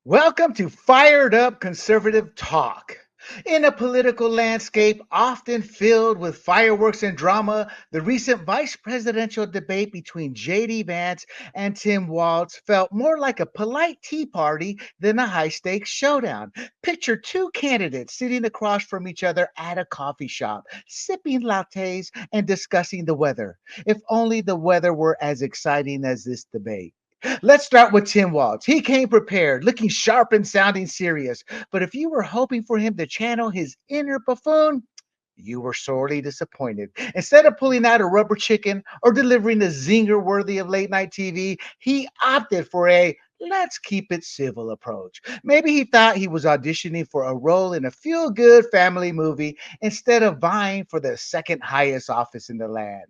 Welcome to Fired Up Conservative Talk. In a political landscape often filled with fireworks and drama, the recent vice presidential debate between J.D. Vance and Tim Walz felt more like a polite tea party than a high stakes showdown. Picture two candidates sitting across from each other at a coffee shop, sipping lattes and discussing the weather. If only the weather were as exciting as this debate. Let's start with Tim Walz. He came prepared, looking sharp and sounding serious. But if you were hoping for him to channel his inner buffoon, you were sorely disappointed. Instead of pulling out a rubber chicken or delivering a zinger worthy of late night TV, he opted for a let's keep it civil approach. Maybe he thought he was auditioning for a role in a feel good family movie instead of vying for the second highest office in the land.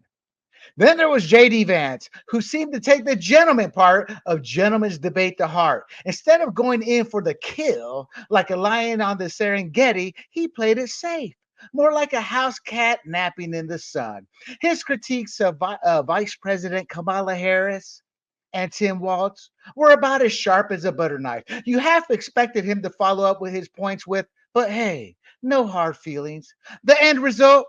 Then there was J.D. Vance, who seemed to take the gentleman part of gentlemen's debate to heart. Instead of going in for the kill like a lion on the Serengeti, he played it safe, more like a house cat napping in the sun. His critiques of Vice President Kamala Harris and Tim Walz were about as sharp as a butter knife. You half expected him to follow up with his points with, but hey, no hard feelings. The end result,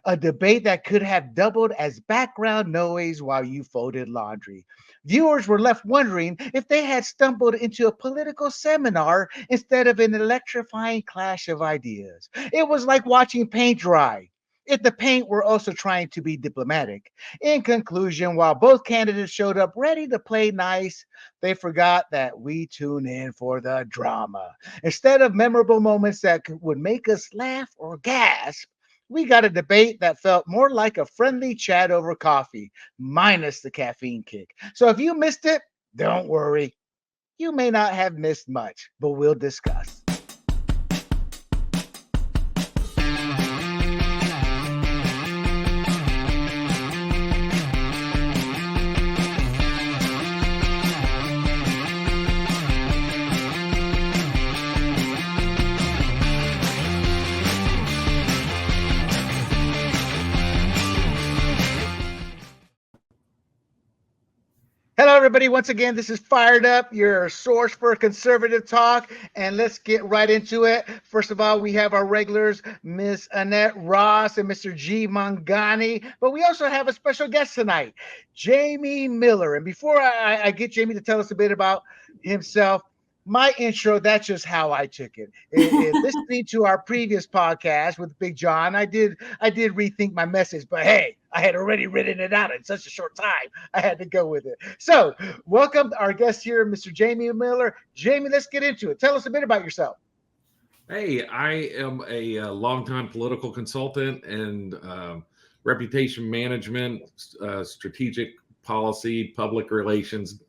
a debate that could have doubled as background noise while you folded laundry. Viewers were left wondering if they had stumbled into a political seminar instead of an electrifying clash of ideas. It was like watching paint dry, if the paint were also trying to be diplomatic. In conclusion, while both candidates showed up ready to play nice, they forgot that we tune in for the drama. Instead of memorable moments that would make us laugh or gasp, we got a debate that felt more like a friendly chat over coffee, minus the caffeine kick. So if you missed it, don't worry. You may not have missed much, but we'll discuss. Hello, everybody. Once again, this is Fired Up, your source for conservative talk, and let's get right into it. First of all, we have our regulars, Miss Annette Ross and Mr. G. Mangani, but we also have a special guest tonight, Jamie Miller. And before I get Jamie to tell us a bit about himself, my intro, that's just how I took it. Listening to our previous podcast with Big John, I did rethink my message, but hey, I had already written it out in such a short time. I had to go with it. So, welcome our guest here, Mr. Jamie Miller. Jamie, let's get into it. Tell us a bit about yourself. Hey, I am a longtime political consultant and reputation management, strategic policy, public relations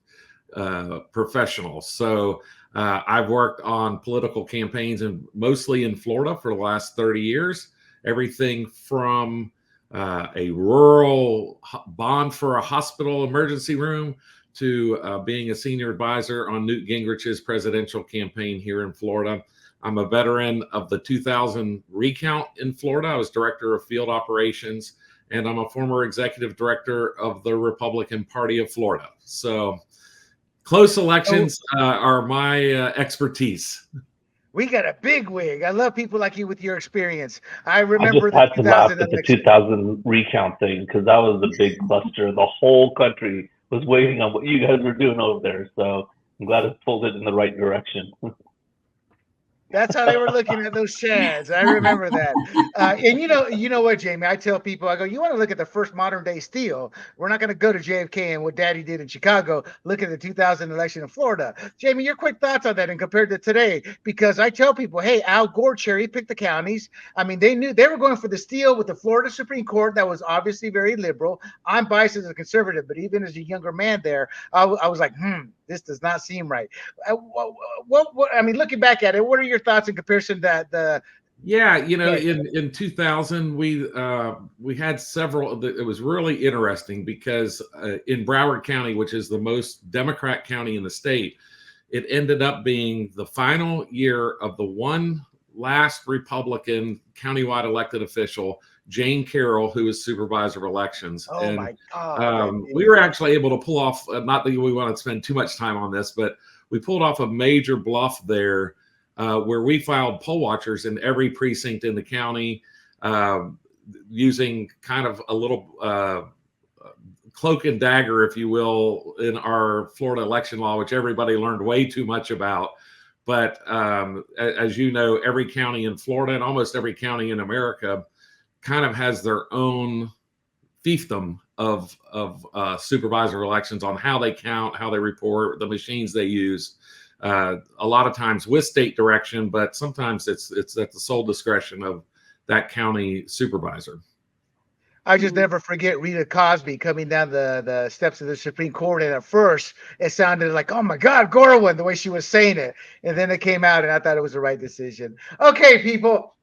professional. So I've worked on political campaigns and mostly in Florida for the last 30 years. Everything from a rural bond for a hospital emergency room to being a senior advisor on Newt Gingrich's presidential campaign here in Florida. I'm a veteran of the 2000 Recount in Florida. I was director of field operations, and I'm a former executive director of the Republican Party of Florida. So close elections are my expertise. We got a big wig. I love people like you with your experience. I remember I just had to laugh at the 2000 recount thing because that was a big cluster. The whole country was waiting on what you guys were doing over there. So I'm glad it pulled it in the right direction. That's how they were looking at those shads. I remember that. And you know what, Jamie? I tell people, I go, you want to look at the first modern day steal. We're not going to go to JFK and what Daddy did in Chicago. Look at the 2000 election in Florida. Jamie, your quick thoughts on that and compared to today? Because I tell people, hey, Al Gore cherry picked the counties. I mean, they knew they were going for the steal with the Florida Supreme Court that was obviously very liberal. I'm biased as a conservative, but even as a younger man there, I was like, this does not seem right. What I mean, looking back at it, what are your thoughts in comparison to the? Yeah, in 2000 we had several. It was really interesting because in Broward County, which is the most Democrat county in the state, it ended up being the final year of the one last Republican countywide elected official, Jane Carroll, who was supervisor of elections. Oh, and my God. we were actually able to pull off, not that we want to spend too much time on this, but we pulled off a major bluff there where we filed poll watchers in every precinct in the county using kind of a little cloak and dagger, if you will, in our Florida election law, which everybody learned way too much about. But as you know, every county in Florida and almost every county in America kind of has their own fiefdom of supervisor elections on how they count, how they report, the machines they use. A lot of times with state direction, but sometimes it's at the sole discretion of that county supervisor. I just never forget Rita Cosby coming down the steps of the Supreme Court, and at first it sounded like, oh my God, Gorwin, the way she was saying it. And then it came out, and I thought it was the right decision. Okay, people,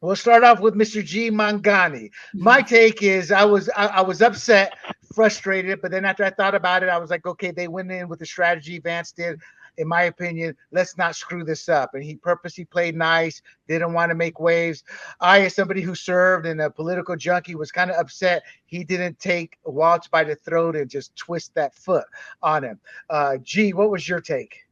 we'll start off with Mr. G. Mangani. My take is I was upset, frustrated, but then after I thought about it, I was like, okay, they went in with the strategy Vance did. In my opinion, let's not screw this up. And he purposely played nice, didn't want to make waves. I, as somebody who served and a political junkie, was kind of upset he didn't take Walz by the throat and just twist that foot on him. G, what was your take?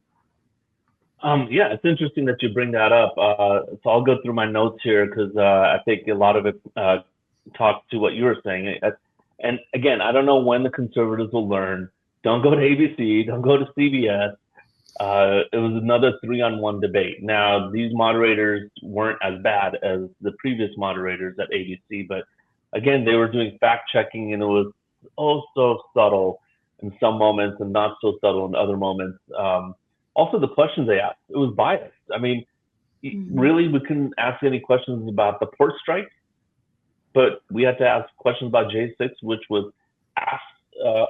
Yeah, it's interesting that you bring that up. So I'll go through my notes here because I think a lot of it talks to what you were saying. And again, I don't know when the conservatives will learn. Don't go to ABC. Don't go to CBS. It was another 3-on-1 debate. Now, these moderators weren't as bad as the previous moderators at ABC, but again, they were doing fact checking, and it was so subtle in some moments and not so subtle in other moments. Also, the questions they asked, it was biased. I mean, really, we couldn't ask any questions about the port strike, but we had to ask questions about J6, which was asked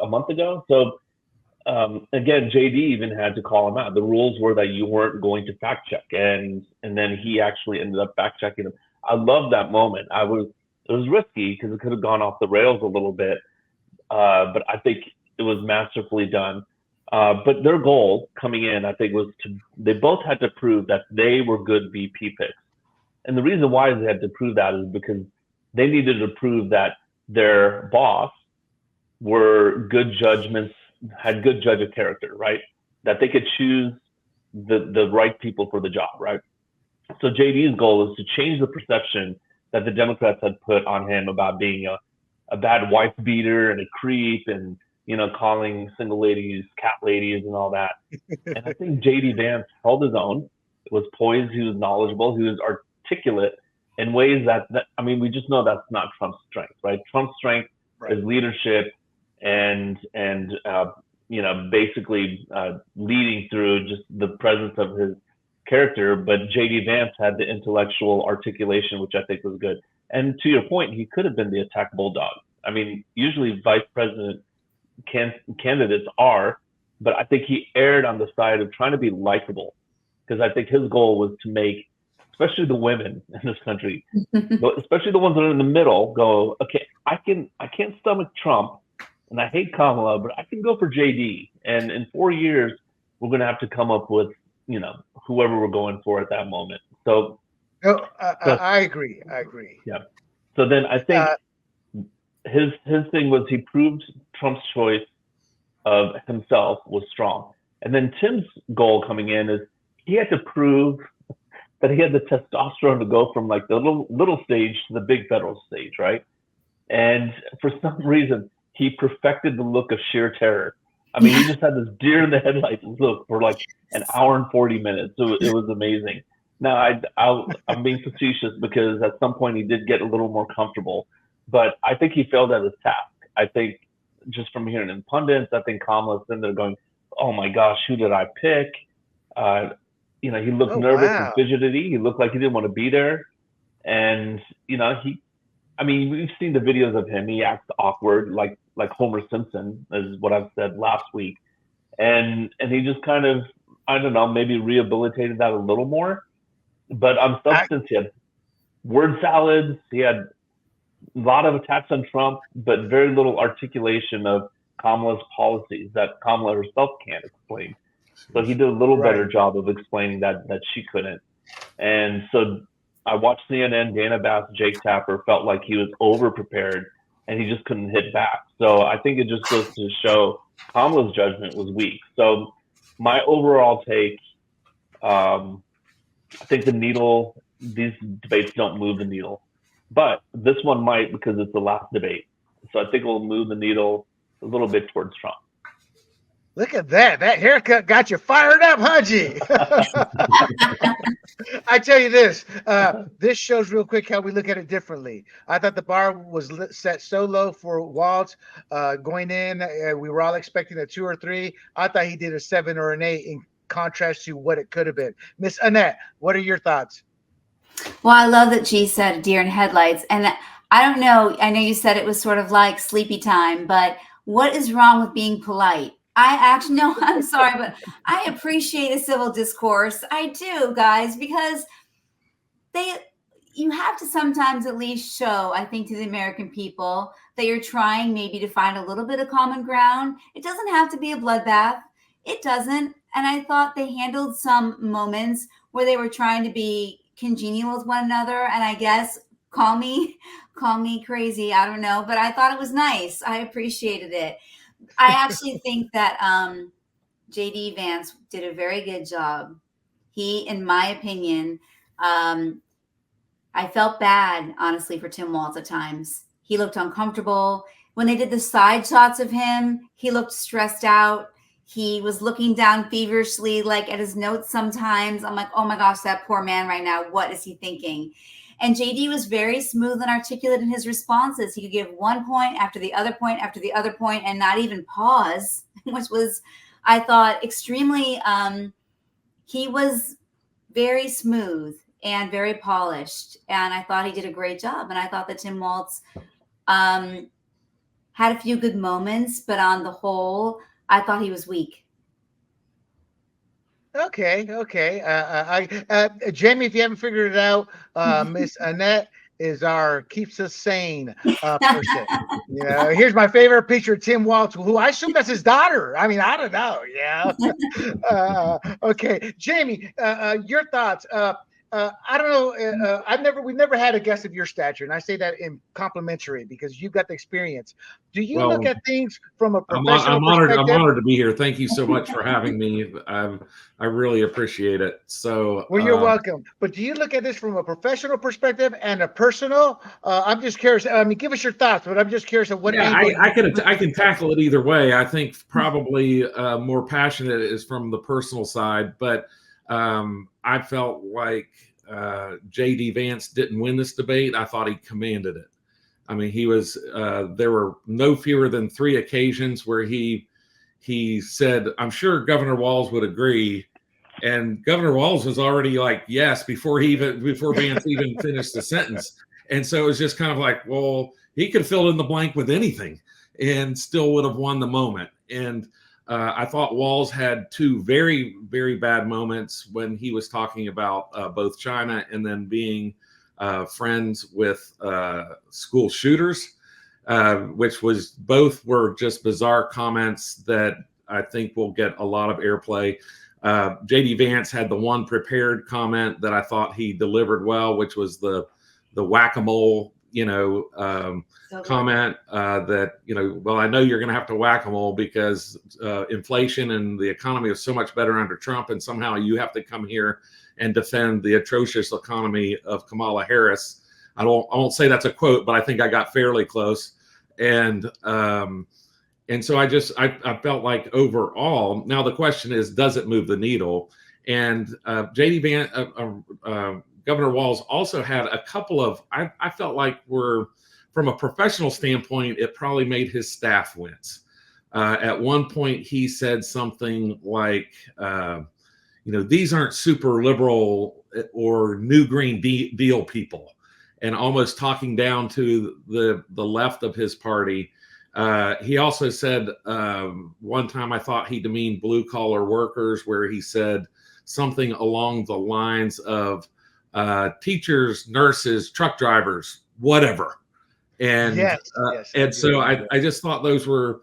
a month ago. So, again, JD even had to call him out. The rules were that you weren't going to fact check, and then he actually ended up fact checking him. I love that moment. It was risky because it could have gone off the rails a little bit, but I think it was masterfully done. But their goal coming in, I think, was they both had to prove that they were good VP picks. And the reason why they had to prove that is because they needed to prove that their boss were good judgments, had good judge of character, right? That they could choose the right people for the job, right? So JD's goal is to change the perception that the Democrats had put on him about being a bad wife beater and a creep and, calling single ladies cat ladies and all that. And I think JD Vance held his own, was poised, he was knowledgeable, he was articulate in ways that we just know that's not Trump's strength, right? Trump's strength is leadership and basically leading through just the presence of his character. But JD Vance had the intellectual articulation, which I think was good. And to your point, he could have been the attack bulldog. I mean, usually vice president candidates are, but I think he erred on the side of trying to be likable, because I think his goal was to make, especially the women in this country, especially the ones that are in the middle, go, okay, I can't stomach Trump, and I hate Kamala, but I can go for JD. And in 4 years, we're going to have to come up with, whoever we're going for at that moment. So, I agree. Yeah. So then I think his thing was he proved Trump's choice of himself was strong. And then Tim's goal coming in is he had to prove that he had the testosterone to go from like the little stage to the big federal stage, right? And for some reason, he perfected the look of sheer terror. I mean, he just had this deer in the headlights look for like an hour and 40 minutes. So it was amazing. Now, I'm being facetious because at some point he did get a little more comfortable, but I think he failed at his task. I think just from hearing in pundits, I think Kamala's in there going, oh my gosh, who did I pick? He looked nervous and fidgety. He looked like he didn't want to be there. And, we've seen the videos of him. He acts awkward, like Homer Simpson, is what I've said last week. And he just kind of, I don't know, maybe rehabilitated that a little more. But on substance, he had word salads. He had a lot of attacks on Trump, but very little articulation of Kamala's policies that Kamala herself can't explain. So he did a little better job of explaining that she couldn't. And so I watched CNN, Dana Bass, Jake Tapper felt like he was over-prepared and he just couldn't hit back. So I think it just goes to show Kamala's judgment was weak. So my overall take, I think these debates don't move the needle, but this one might because it's the last debate. So I think it will move the needle a little bit towards Trump. Look at that. That haircut got you fired up, huh, G? I tell you this. This shows real quick how we look at it differently. I thought the bar was set so low for Walz going in. We were all expecting a 2 or 3. I thought he did a 7 or an 8 in contrast to what it could have been. Miss Annette, what are your thoughts? Well, I love that G said deer in headlights. And I don't know. I know you said it was sort of like sleepy time, but what is wrong with being polite? I actually, no, I'm sorry, but I appreciate a civil discourse. I do, guys, because you have to sometimes at least show, I think, to the American people that you're trying maybe to find a little bit of common ground. It doesn't have to be a bloodbath. It doesn't. And I thought they handled some moments where they were trying to be congenial with one another. And I guess call me crazy. I don't know, but I thought it was nice. I appreciated it. I actually think that JD Vance did a very good job. He, in my opinion, I felt bad, honestly, for Tim Walz at times. He looked uncomfortable. When they did the side shots of him, he looked stressed out. He was looking down feverishly, like at his notes sometimes. I'm like, oh my gosh, that poor man right now. What is he thinking? And JD was very smooth and articulate in his responses. He could give one point after the other point after the other point and not even pause, which was, I thought, extremely, he was very smooth and very polished. And I thought he did a great job. And I thought that Tim Walz had a few good moments, but on the whole, I thought he was weak. Okay. Jamie, if you haven't figured it out, Miss Annette is our keeps us sane person. You know, here's my favorite picture, Tim Walz, who I assume that's his daughter. I mean, I don't know. Yeah. Okay, Jamie, your thoughts. I don't know. We've never had a guest of your stature, and I say that in complimentary because you've got the experience. Do you look at things from a professional perspective? I'm honored to be here. Thank you so much for having me. I really appreciate it. So, well, you're welcome. But do you look at this from a professional perspective and a personal? I'm just curious. I mean, give us your thoughts, but I'm just curious of what. Yeah, I can tackle it either way. I think probably more passionate is from the personal side, but I felt like JD Vance didn't win this debate. I thought he commanded it. I mean, he was. There were no fewer than 3 occasions where he said, "I'm sure Governor Walz would agree," and Governor Walz was already like, "Yes," before Vance even finished the sentence. And so it was just kind of like, well, he could have filled in the blank with anything and still would have won the moment. And I thought Walz had 2 very, very bad moments when he was talking about both China and then being friends with school shooters, which both were just bizarre comments that I think will get a lot of airplay. JD Vance had the one prepared comment that I thought he delivered well, which was the whack-a-mole, comment that, well, I know you're going to have to whack-a-mole because inflation and the economy is so much better under Trump, and somehow you have to come here and defend the atrocious economy of Kamala Harris. I won't say that's a quote, but I think I got fairly close. And so I felt like overall, now the question is, does it move the needle? And JD Vance, Governor Walz also had a couple of, I felt like from a professional standpoint, it probably made his staff wince. At one point, he said something like, these aren't super liberal or new Green Deal people, and almost talking down to the left of his party. He also said one time, I thought he demeaned blue collar workers, where he said something along the lines of teachers, nurses, truck drivers, whatever. And yes, and so I just thought those were,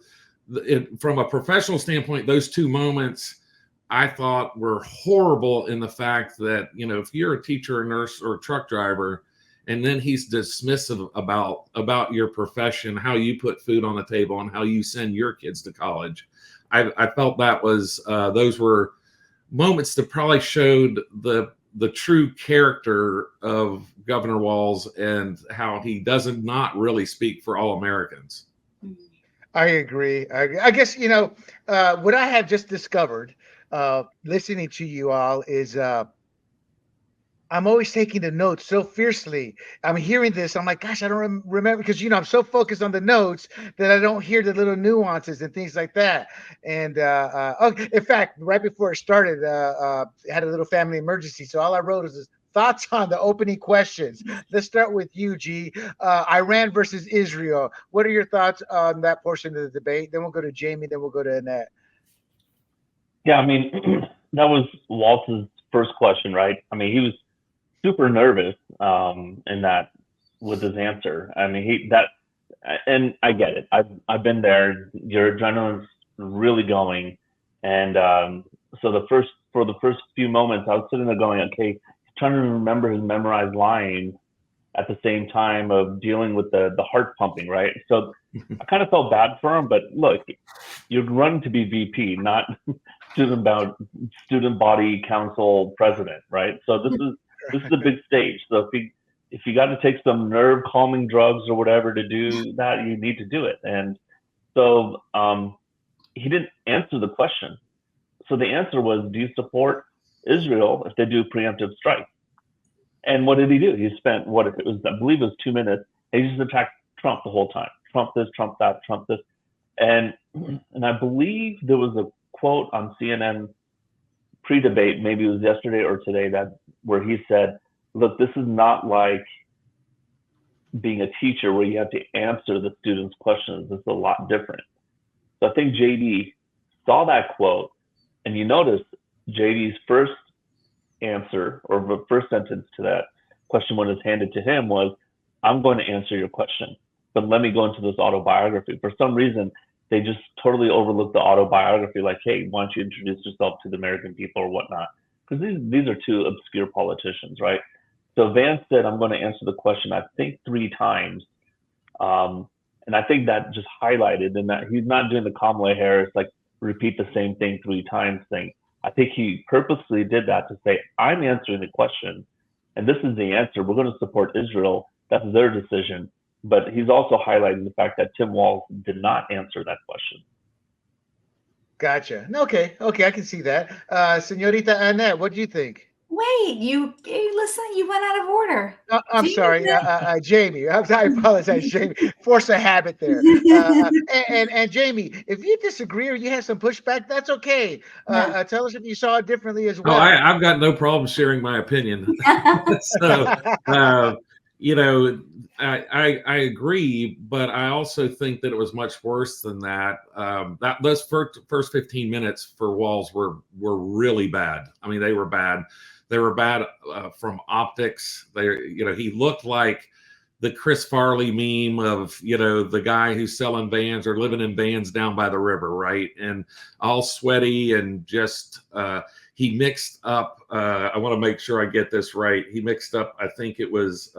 from a professional standpoint, those 2 moments I thought were horrible in the fact that, if you're a teacher, a nurse, or a truck driver, and then he's dismissive about your profession, how you put food on the table, and how you send your kids to college. I felt that was those were moments that probably showed the true character of Governor Walz and how he doesn't not really speak for all Americans. I agree. I guess, what I have just discovered listening to you all is I'm always taking the notes so fiercely. I'm hearing this. I'm like, gosh, I don't remember because I'm so focused on the notes that I don't hear the little nuances and things like that. And in fact, right before it started, I had a little family emergency, so all I wrote was thoughts on the opening questions. Let's start with you, G. Iran versus Israel. What are your thoughts on that portion of the debate? Then we'll go to Jamie. Then we'll go to Annette. Yeah, I mean, that was Waltz's first question, right? I mean, he was super nervous in that with his answer. I mean, and I get it. I've been there. Your adrenaline's really going, and so for the first few moments, I was sitting there going, okay, he's trying to remember his memorized lines at the same time of dealing with the heart pumping, right? So I kind of felt bad for him, but look, you're running to be VP, not student body council president, right? So this is a big stage. So if you got to take some nerve calming drugs or whatever to do that, you need to do it. And so he didn't answer the question. So the answer was, do you support Israel if they do a preemptive strike? And what did he do? He spent I believe it was 2 minutes. He just attacked Trump the whole time. Trump this, Trump that, Trump this. And I believe there was a quote on CNN pre-debate, maybe it was yesterday or today, where he said, look, this is not like being a teacher where you have to answer the students' questions. It's a lot different. So I think JD saw that quote, and you notice JD's first answer or the first sentence to that question when it's handed to him was, I'm going to answer your question, but let me go into this autobiography. For some reason, they just totally overlooked the autobiography, like, hey, why don't you introduce yourself to the American people or whatnot? Because these are two obscure politicians, right? So Vance said, I'm going to answer the question, I think 3 times. And I think that just highlighted in that he's not doing the Kamala Harris, like repeat the same thing 3 times thing. I think he purposely did that to say, I'm answering the question, and this is the answer. We're going to support Israel. That's their decision. But he's also highlighting the fact that Tim Walz did not answer that question. Gotcha. Okay, I can see that. Señorita Annette, what do you think? Wait, you listen, you went out of order. I'm sorry, Jamie. I apologize, Jamie. Force a habit there. And Jamie, if you disagree or you have some pushback, that's okay. Tell us if you saw it differently as well. Oh, I've got no problem sharing my opinion. So, I agree, but I also think that it was much worse than that. Those first 15 minutes for Walz were really bad. I mean, they were bad. They were bad from optics. He looked like the Chris Farley meme of, the guy who's selling vans or living in vans down by the river, right? And all sweaty and just, he mixed up, I want to make sure I get this right. He mixed up, I think it was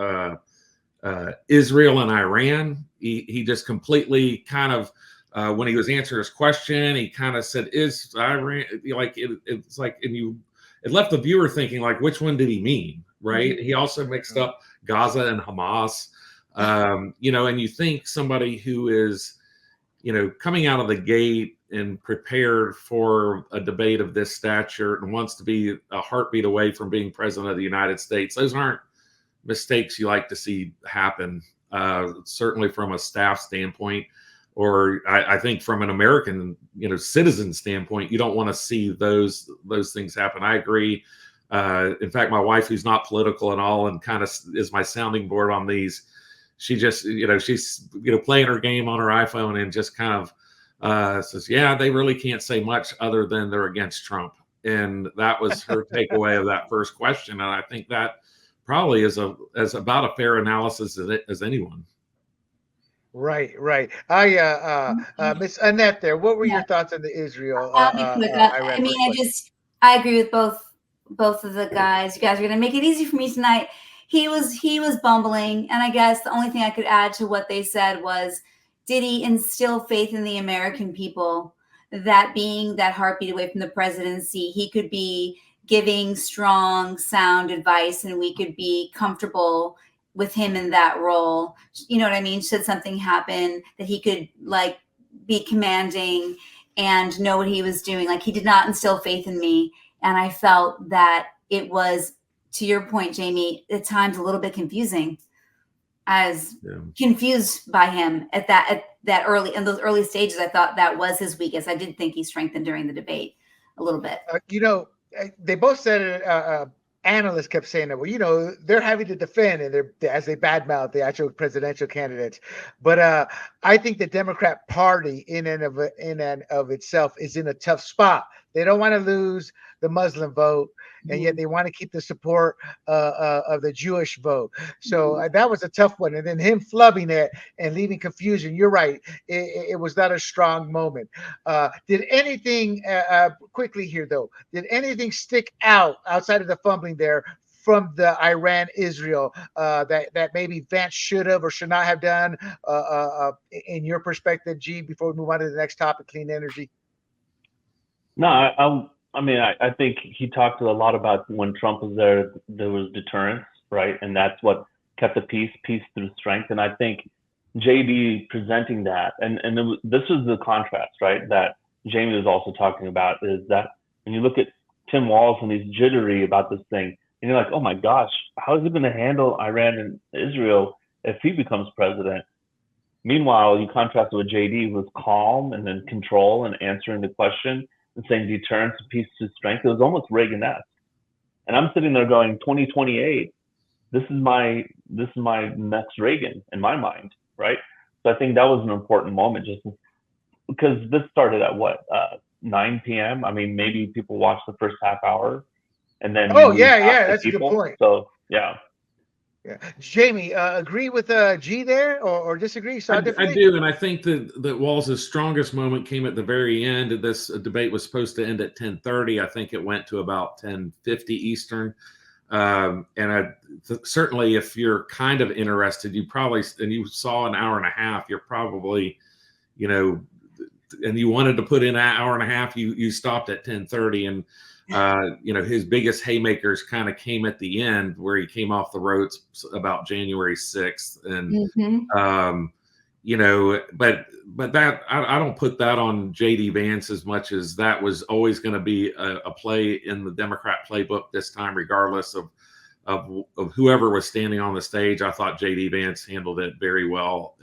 Israel and Iran. He just completely kind of, when he was answering his question, he kind of said, is Iran, like, it's like, and it left the viewer thinking, like, which one did he mean, right? He also mixed up Gaza and Hamas, and you think somebody who is, coming out of the gate and prepared for a debate of this stature and wants to be a heartbeat away from being president of the United States, those aren't mistakes you like to see happen, certainly from a staff standpoint. Or I think from an American, citizen standpoint, you don't want to see those things happen. I agree. In fact, my wife, who's not political at all and kind of is my sounding board on these, she just, she's, playing her game on her iPhone and just kind of says, yeah, they really can't say much other than they're against Trump. And that was her takeaway of that first question. And I think that probably is about a fair analysis as anyone. Right. Miss Annette there, what were your thoughts on the Israel? I agree with both of the guys. You guys are going to make it easy for me tonight. He was bumbling. And I guess the only thing I could add to what they said was, did he instill faith in the American people that being that heartbeat away from the presidency, he could be giving strong, sound advice, and we could be comfortable with him in that role. You know what I mean? Should something happen, that he could like be commanding and know what he was doing. Like, he did not instill faith in me. And I felt that it was, to your point, Jamie, at times a little bit confusing. As confused by him at that early, in those early stages. I thought that was his weakness. I did think he strengthened during the debate a little bit. They both said it. Analysts kept saying that, well, they're having to defend, and as they badmouth the actual presidential candidates. But I think the Democrat Party in and of itself is in a tough spot. They don't want to lose the Muslim vote, and yet they want to keep the support of the Jewish vote. So that was a tough one. And then him flubbing it and leaving confusion. You're right. It was not a strong moment. Did anything, quickly here though, did anything stick out outside of the fumbling there from the Iran-Israel that maybe Vance should have or should not have done in your perspective, G, before we move on to the next topic, clean energy? No, I think he talked a lot about when Trump was there was deterrence, right? And that's what kept the peace through strength. And I think JD presenting that, and this is the contrast, right? That Jamie was also talking about, is that when you look at Tim Walz and he's jittery about this thing, and you're like, oh my gosh, how is he going to handle Iran and Israel if he becomes president? Meanwhile, you contrast it with JD, who was calm and in control and answering the question and saying deterrence, peace to strength. It was almost Reagan-esque. And I'm sitting there going, 2028, this is my next Reagan in my mind, right? So I think that was an important moment, just because this started at 9 p.m. I mean, maybe people watched the first half hour, and then that's people. A good point. So yeah. Jamie, agree with G there, or disagree? I do, and I think that Walz's strongest moment came at the very end. This debate was supposed to end at 10:30. I think it went to about 10:50 Eastern. And certainly, if you're kind of interested, and you saw an hour and a half, you're probably, and you wanted to put in an hour and a half, you stopped at 10:30, and his biggest haymakers kind of came at the end, where he came off the ropes about January 6th. And, but that, I don't put that on JD Vance as much as that was always going to be a play in the Democrat playbook this time, regardless of whoever was standing on the stage. I thought JD Vance handled it very well,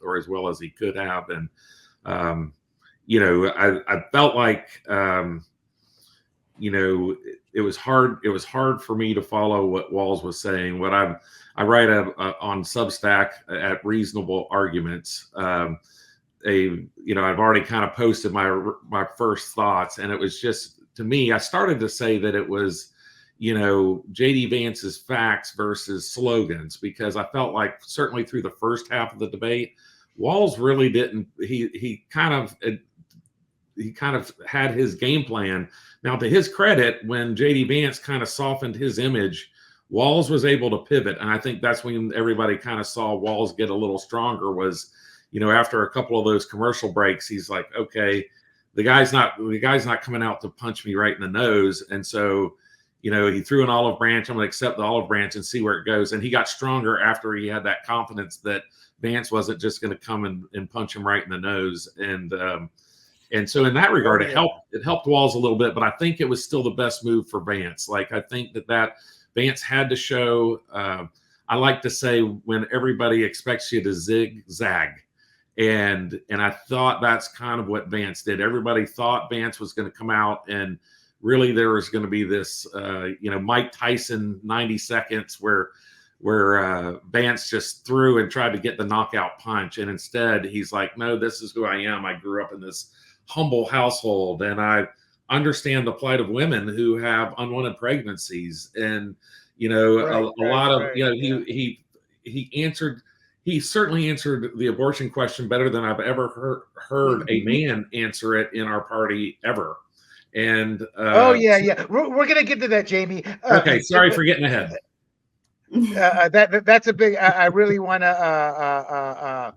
or as well as he could have. And, I felt like, it was hard. It was hard for me to follow what Walz was saying. What I write on Substack at Reasonable Arguments. I've already kind of posted my first thoughts, and it was just, to me, I started to say that it was, JD Vance's facts versus slogans, because I felt like certainly through the first half of the debate, Walz really didn't. He kind of had his game plan. Now, to his credit, when JD Vance kind of softened his image, Walz was able to pivot. And I think that's when everybody kind of saw Walz get a little stronger, was, after a couple of those commercial breaks, he's like, okay, the guy's not coming out to punch me right in the nose. And so, he threw an olive branch. I'm going to accept the olive branch and see where it goes. And he got stronger after he had that confidence that Vance wasn't just going to come and punch him right in the nose. And so in that regard, it helped Walz a little bit, but I think it was still the best move for Vance. Like, I think that Vance had to show, I like to say, when everybody expects you to zigzag. And I thought that's kind of what Vance did. Everybody thought Vance was going to come out, and really there was going to be this, Mike Tyson 90 seconds where Vance just threw and tried to get the knockout punch. And instead he's like, no, this is who I am. I grew up in this humble household, and I understand the plight of women who have unwanted pregnancies. And, he certainly answered the abortion question better than I've ever heard a man answer it in our party ever. And we're gonna get to that, Jamie. Okay, sorry for getting ahead. That's a big. I really want to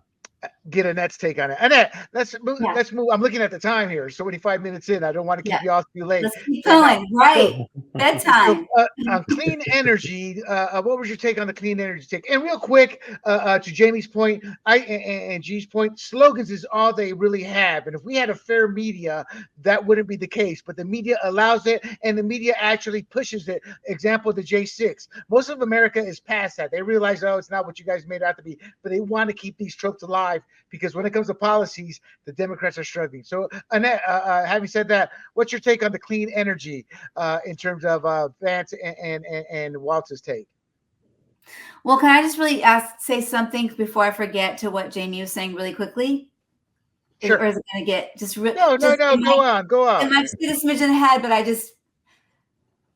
get Annette's take on it. Annette, let's move. Yeah. Let's move. I'm looking at the time here. 25 minutes in. I don't want to keep Yeah. you all too late. Let's keep going. Right. So, Bedtime. on clean energy, what was your take on the clean energy take? And real quick, to Jamie's point, and G's point, slogans is all they really have. And if we had a fair media, that wouldn't be the case. But the media allows it, and the media actually pushes it. Example, the J6. Most of America is past that. They realize, oh, it's not what you guys made it out to be. But they want to keep these tropes alive because when it comes to policies, the Democrats are struggling. So, Annette, having said that, what's your take on the clean energy in terms of Vance and Walz's take? Well, can I just really say something before I forget to what Jamie was saying really quickly? Sure. Or is it going to get just no, go on. It might be a smidgen ahead, but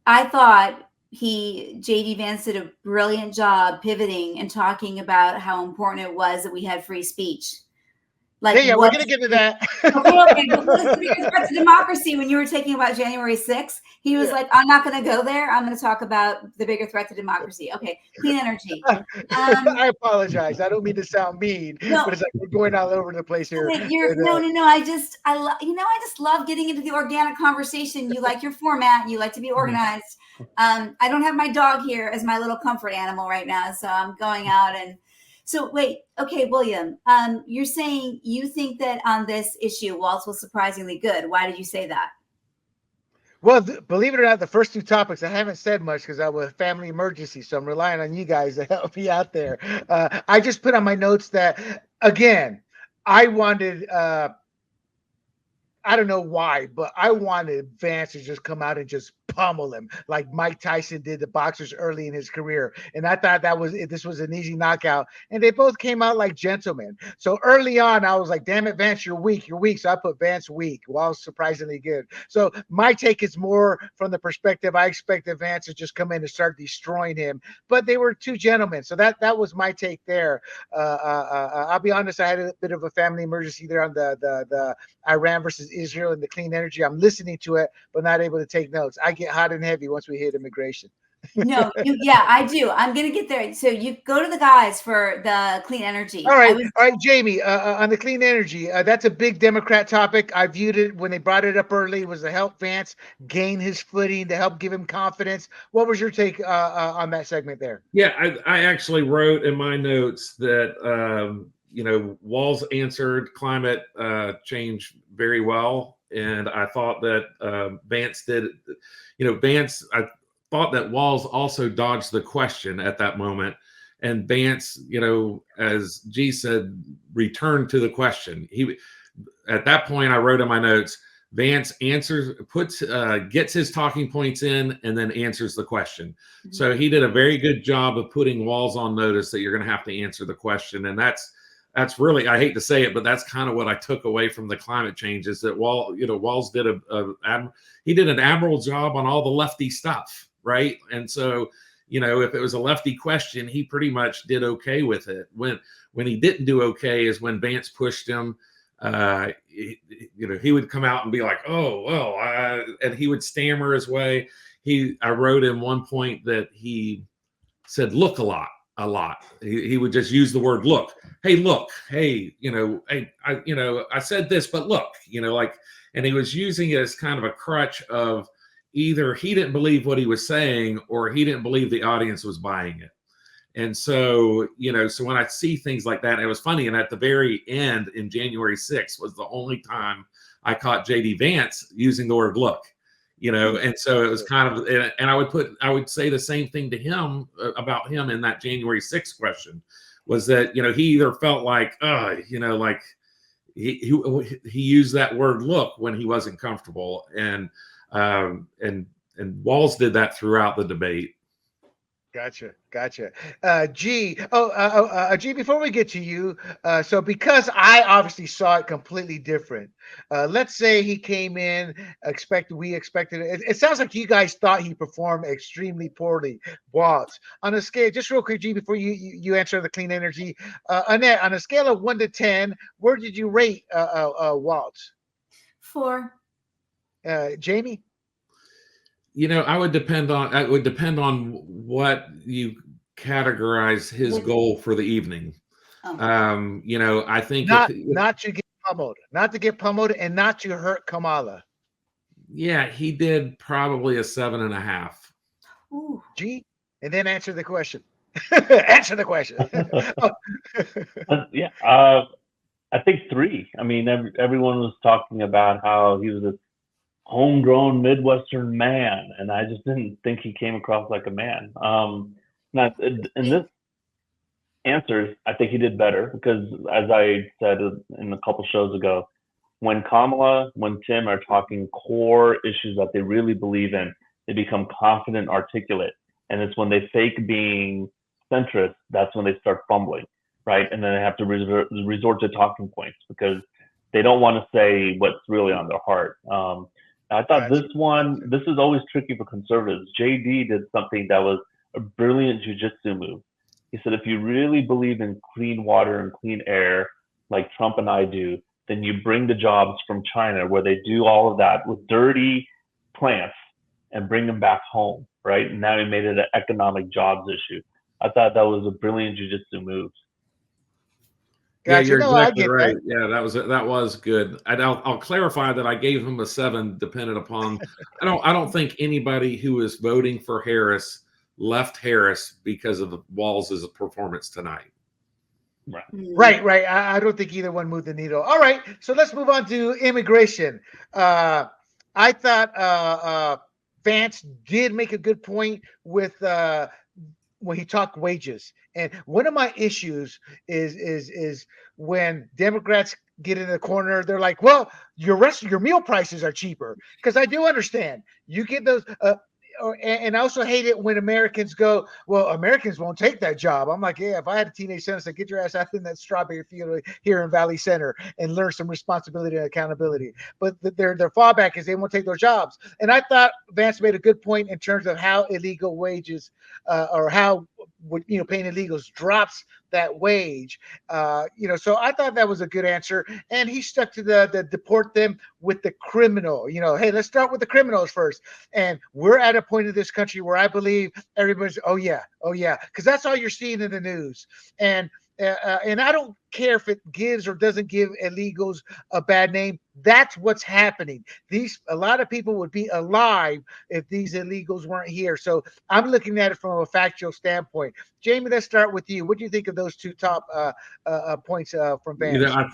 I thought JD Vance did a brilliant job pivoting and talking about how important it was that we had free speech. Like, yeah, we're going to get to that. Okay, but what is the biggest threat to democracy? When you were talking about January 6th, he was like, I'm not going to go there. I'm going to talk about the bigger threat to democracy. Okay, clean energy. I apologize. I don't mean to sound mean, but it's like we're going all over the place here. No. I just love getting into the organic conversation. You like your format. You like to be organized. I don't have my dog here as my little comfort animal right now, so I'm going out and. So wait, okay, William, you're saying you think that on this issue, Walz was surprisingly good. Why did you say that? Well, believe it or not, the first two topics, I haven't said much because I was family emergency. So I'm relying on you guys to help me out there. I just put on my notes that, again, I wanted, I don't know why, but I wanted Vance to just come out and just pummel him like Mike Tyson did the boxers early in his career. And I thought this was an easy knockout. And they both came out like gentlemen. So early on, I was like, damn it, Vance, you're weak. So I put Vance weak. Well, surprisingly good. So my take is more from the perspective I expected Vance to just come in and start destroying him. But they were two gentlemen. So that was my take there. I'll be honest, I had a bit of a family emergency there on the Iran versus Israel and the clean energy. I'm listening to it, but not able to take notes. I get hot and heavy once we hit immigration. No, I do. I'm going to get there. So you go to the guys for the clean energy. All right, Jamie, on the clean energy, that's a big Democrat topic. I viewed it when they brought it up early, was to help Vance gain his footing, to help give him confidence. What was your take on that segment there? Yeah, I actually wrote in my notes that, Walz answered climate change very well. And I thought that Vance did, Vance, I thought that Walz also dodged the question at that moment. And Vance, as G said, returned to the question. At that point, I wrote in my notes, Vance gets his talking points in and then answers the question. Mm-hmm. So he did a very good job of putting Walz on notice that you're going to have to answer the question. And that's really, I hate to say it, but that's kind of what I took away from the climate change is that Walz did he did an admirable job on all the lefty stuff, right? And so, if it was a lefty question, he pretty much did okay with it. When he didn't do okay is when Vance pushed him. He would come out and be like, "Oh, well," and he would stammer his way. I wrote in one point that he said, "Look a lot." He would just use the word look. Hey, look. Hey, I said this, but look, and he was using it as kind of a crutch of either he didn't believe what he was saying or he didn't believe the audience was buying it. And so, so when I see things like that, it was funny. And at the very end in January 6th was the only time I caught JD Vance using the word look. And so it was kind of, and I would say the same thing to him about him in that January 6th question was that, he either felt like, like he used that word look when he wasn't comfortable. And Walz did that throughout the debate. Gotcha. G, G, before we get to you, so because I obviously saw it completely different, let's say he came in, we expected it. It sounds like you guys thought he performed extremely poorly. Walz, on a scale, just real quick, G, before you answer the clean energy, Annette, on a scale of 1 to 10, where did you rate Walz? 4. Jamie? It would depend on what you categorize his goal for the evening. I think not to get pummeled, and not to hurt Kamala. Yeah, he did probably a 7.5. Ooh. G, and then answer the question. Answer the question. Yeah, I think 3. I mean, everyone was talking about how he was a homegrown Midwestern man, and I just didn't think he came across like a man. Now, in this answers, I think he did better because, as I said in a couple shows ago, when Kamala, when Tim are talking core issues that they really believe in, they become confident, articulate, and it's when they fake being centrist that's when they start fumbling, right? And then they have to resort to talking points because they don't want to say what's really on their heart. I thought this is always tricky for conservatives. JD did something that was a brilliant jujitsu move. He said, if you really believe in clean water and clean air, like Trump and I do, then you bring the jobs from China where they do all of that with dirty plants and bring them back home, right? And now he made it an economic jobs issue. I thought that was a brilliant jujitsu move. Yeah, you're exactly right. Yeah, that was good. And I'll clarify that I gave him a 7, dependent upon. I don't think anybody who is voting for Harris left Harris because of Walz's performance tonight. Right. I don't think either one moved the needle. All right, so let's move on to immigration. I thought Vance did make a good point with when he talked wages. And one of my issues is when Democrats get in the corner, they're like, well, your meal prices are cheaper. Because I do understand you get those and I also hate it when Americans go, well, Americans won't take that job. I'm like, yeah, if I had a teenage son, I'd say, get your ass out in that strawberry field here in Valley Center and learn some responsibility and accountability. But their fallback is they won't take those jobs. And I thought Vance made a good point in terms of how illegal wages or how paying illegals drops that wage. So I thought that was a good answer. And he stuck to the deport them with the criminal. Hey, let's start with the criminals first. And we're at a point in this country where I believe everybody's, oh yeah, because that's all you're seeing in the news. And I don't care if it gives or doesn't give illegals a bad name. That's what's happening. A lot of people would be alive if these illegals weren't here. So I'm looking at it from a factual standpoint. Jamie, let's start with you. What do you think of those two top points from Vance? I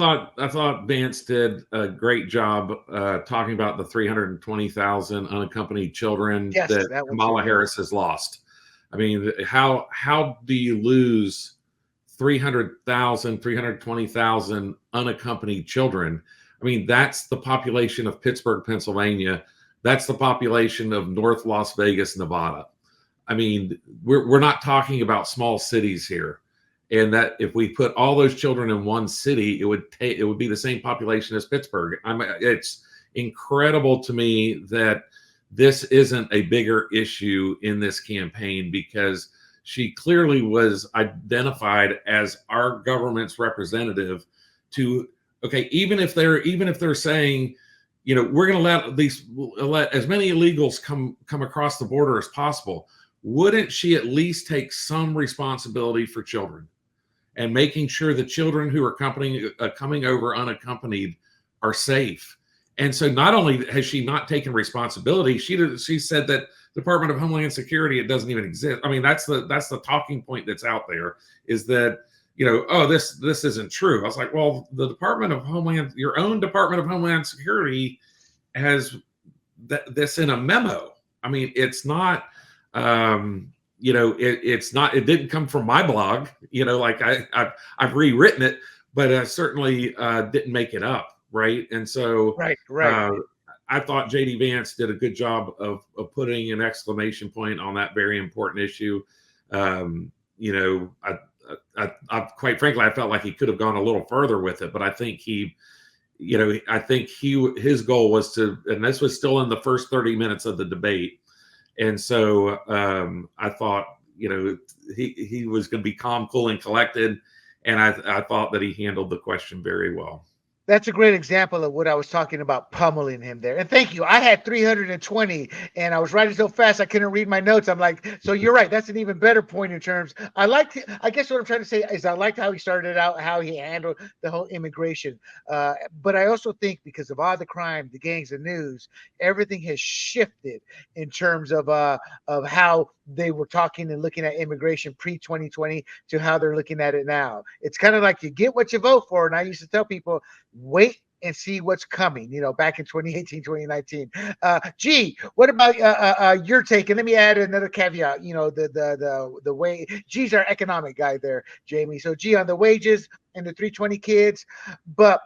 thought Vance did a great job talking about the 320,000 unaccompanied children that Kamala Harris has lost. I mean, how do you lose 320,000 unaccompanied children? I mean, that's the population of Pittsburgh, Pennsylvania. That's the population of North Las Vegas, Nevada. I mean, we're not talking about small cities here. And that if we put all those children in one city, it would be the same population as Pittsburgh. It's incredible to me that this isn't a bigger issue in this campaign, because she clearly was identified as our government's representative to, okay, even if they're saying, we're going to let as many illegals come across the border as possible, wouldn't she at least take some responsibility for children and making sure the children who are coming over unaccompanied are safe? And so not only has she not taken responsibility, she said that Department of Homeland Security, it doesn't even exist. I mean, that's the talking point that's out there, is that, this isn't true. I was like, well, the your own Department of Homeland Security has this in a memo. I mean, it's not, it didn't come from my blog, like I've rewritten it, but I certainly didn't make it up. Right. And so right. I thought JD Vance did a good job of putting an exclamation point on that very important issue. I quite frankly, I felt like he could have gone a little further with it, but I think his goal was to, and this was still in the first 30 minutes of the debate. And so I thought, he was going to be calm, cool, and collected. And I thought that he handled the question very well. That's a great example of what I was talking about, pummeling him there. And thank you. I had 320 and I was writing so fast I couldn't read my notes. I'm like, so you're right. That's an even better point in terms. I guess what I'm trying to say is I liked how he started out, how he handled the whole immigration. But I also think because of all the crime, the gangs, the news, everything has shifted in terms of how they were talking and looking at immigration pre-2020 to how they're looking at it now. It's kind of like you get what you vote for. And I used to tell people, wait and see what's coming, back in 2018, 2019. G, what about your take? And let me add another caveat, the way G's our economic guy there, Jamie. So G on the wages and the 320 kids. But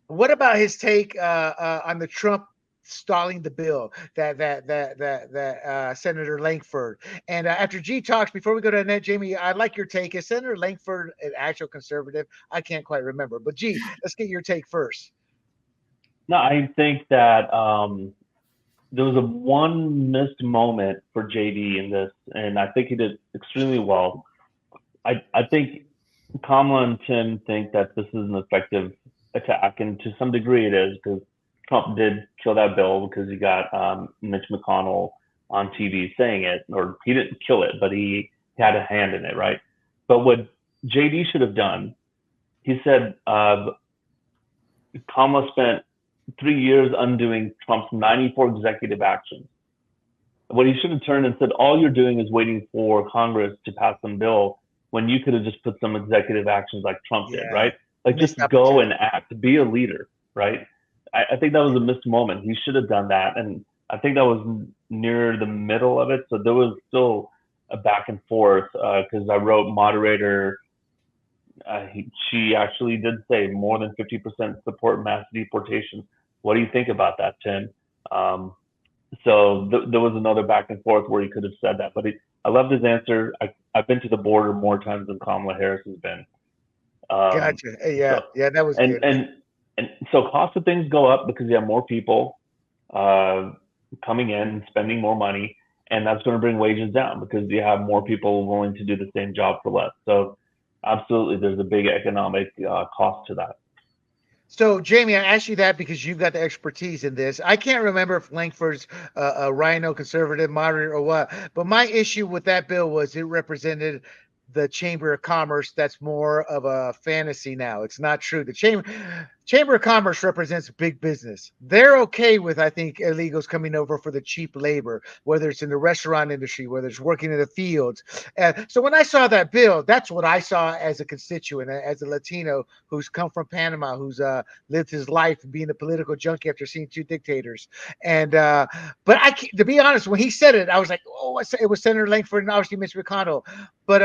what about his take on the Trump stalling the bill that Senator Lankford? And after G talks, before we go to Annette, Jamie, I'd like your take. Is Senator Lankford an actual conservative? I can't quite remember, but G, let's get your take first. No, I think that there was one missed moment for JD in this, and I think he did extremely well. I think Kamala and Tim think that this is an effective attack, and to some degree it is, because Trump did kill that bill because he got Mitch McConnell on TV saying it, or he didn't kill it, but he had a hand in it, right? But what JD should have done, he said Kamala spent 3 years undoing Trump's 94 executive actions. What he should have turned and said, all you're doing is waiting for Congress to pass some bill when you could have just put some executive actions like Trump did, right? Like just go and act, be a leader, right? I think that was a missed moment. He should have done that. And I think that was near the middle of it. So there was still a back and forth because I wrote moderator. She actually did say more than 50% support mass deportation. What do you think about that, Tim? So there was another back and forth where he could have said that. But I loved his answer. I've been to the border more times than Kamala Harris has been. Gotcha. Yeah, that was good. And so cost of things go up because you have more people coming in and spending more money, and that's going to bring wages down because you have more people willing to do the same job for less. So absolutely, there's a big economic cost to that. So, Jamie, I asked you that because you've got the expertise in this. I can't remember if Lankford's a rhino, conservative, moderate, or what, but my issue with that bill was it represented the Chamber of Commerce. That's more of a fantasy now. It's not true. The Chamber of Commerce represents big business. They're okay with, I think, illegals coming over for the cheap labor, whether it's in the restaurant industry, whether it's working in the fields. So when I saw that bill, that's what I saw as a constituent, as a Latino who's come from Panama, who's lived his life being a political junkie after seeing two dictators. And but to be honest, when he said it, I was like, oh, it was Senator Lankford and obviously Mitch McConnell. But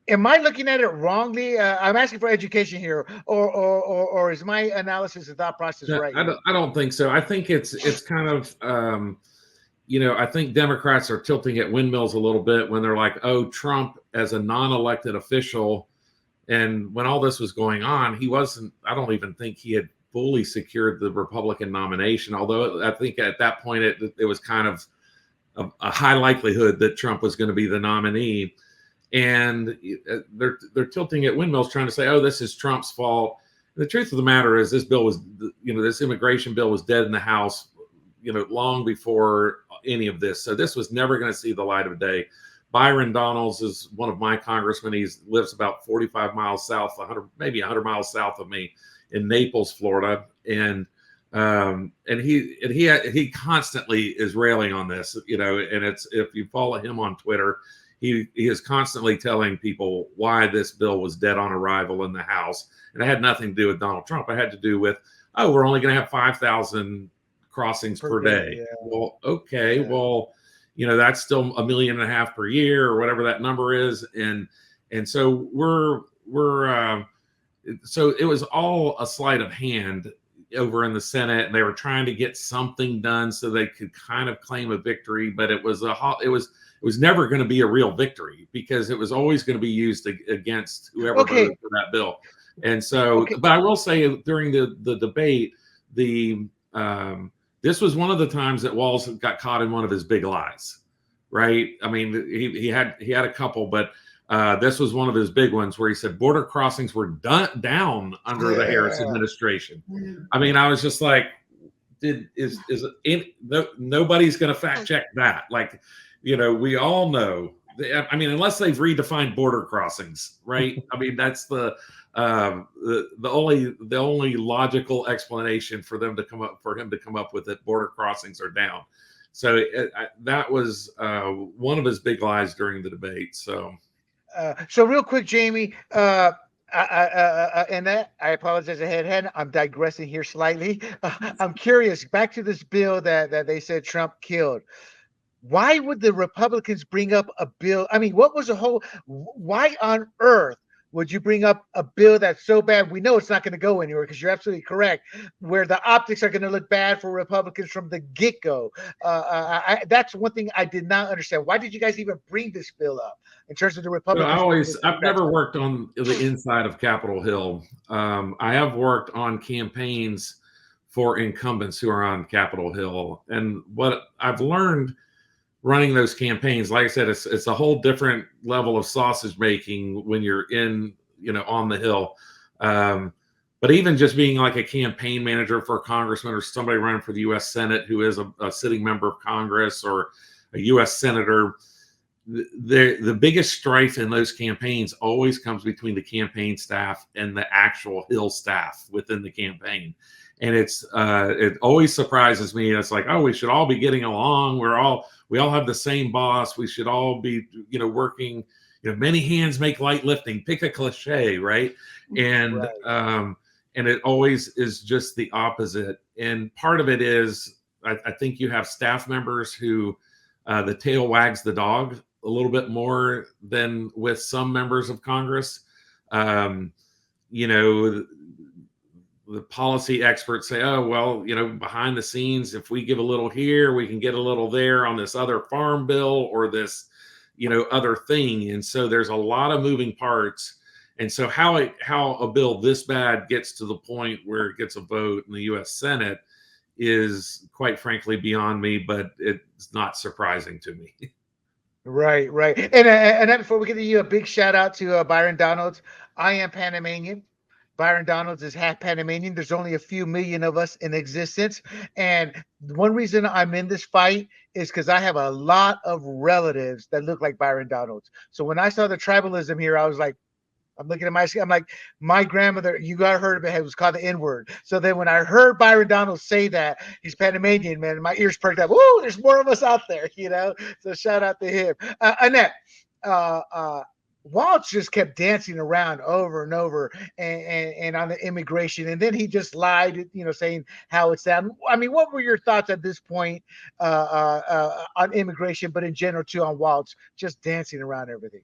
am I looking at it wrongly? I'm asking for education here, or is my analysis and thought process right? I don't think so. I think it's kind of I think Democrats are tilting at windmills a little bit when they're like, oh, Trump as a non-elected official, and when all this was going on, he wasn't. I don't even think he had fully secured the Republican nomination. Although I think at that point it was kind of a high likelihood that Trump was going to be the nominee. And they're tilting at windmills, trying to say, "Oh, this is Trump's fault." The truth of the matter is, this bill was, this immigration bill was dead in the House, long before any of this. So this was never going to see the light of day. Byron Donalds is one of my congressmen. He lives about 45 miles south, 100 miles south of me, in Naples, Florida, and he constantly is railing on this, and it's, if you follow him on Twitter, he is constantly telling people why this bill was dead on arrival in the House. And it had nothing to do with Donald Trump. It had to do with, oh, we're only going to have 5,000 crossings per day. Yeah. Well, okay. Yeah. Well, that's still 1.5 million per year or whatever that number is. And so so it was all a sleight of hand over in the Senate, and they were trying to get something done so they could kind of claim a victory, but it was never going to be a real victory because it was always going to be used against whoever voted for that bill. And so, but I will say during the debate, this was one of the times that Walz got caught in one of his big lies, right? I mean, he had a couple, but This was one of his big ones where he said border crossings were down under the Harris administration. I mean, I was just like, nobody's going to fact check that. Like, we all know. I mean, unless they've redefined border crossings, right? I mean, that's the only logical explanation for him to come up with it. Border crossings are down. So that was one of his big lies during the debate. So real quick, Jamie, and that I apologize ahead. I'm digressing here slightly. I'm curious. Back to this bill that they said Trump killed. Why would the Republicans bring up a bill? I mean, what was the whole? Why on earth would you bring up a bill that's so bad? We know it's not going to go anywhere because you're absolutely correct. Where the optics are going to look bad for Republicans from the get-go. That's one thing I did not understand. Why did you guys even bring this bill up in terms of the Republicans? I've never worked on the inside of Capitol Hill. I have worked on campaigns for incumbents who are on Capitol Hill, and what I've learned running those campaigns, like I said, it's a whole different level of sausage making when you're on the Hill. But even just being like a campaign manager for a congressman or somebody running for the U.S. Senate who is a sitting member of Congress or a U.S. senator, the biggest strife in those campaigns always comes between the campaign staff and the actual Hill staff within the campaign. And it always surprises me. It's like, oh, we should all be getting along. We all have the same boss. We should all be, working. Many hands make light lifting. Pick a cliche, right? And and it always is just the opposite. And part of it is, I think you have staff members who the tail wags the dog a little bit more than with some members of Congress. The policy experts say, oh, well, behind the scenes, if we give a little here, we can get a little there on this other farm bill or this, other thing. And so there's a lot of moving parts. And so how a bill this bad gets to the point where it gets a vote in the U.S. Senate is quite frankly beyond me, but it's not surprising to me. Right. And before we get to you, a big shout out to Byron Donalds. I am Panamanian. Byron Donalds is half Panamanian. There's only a few million of us in existence. And one reason I'm in this fight is because I have a lot of relatives that look like Byron Donalds. So when I saw the tribalism here, I was like, I'm looking at I'm like, my grandmother, you got heard of it, it was called the N-word. So then when I heard Byron Donalds say that, he's Panamanian, man, my ears perked up. Woo, there's more of us out there, So shout out to him. Annette, Walz just kept dancing around over and over and on the immigration. And then he just lied, saying how it's that. I mean, what were your thoughts at this point on immigration, but in general too on Walz just dancing around everything?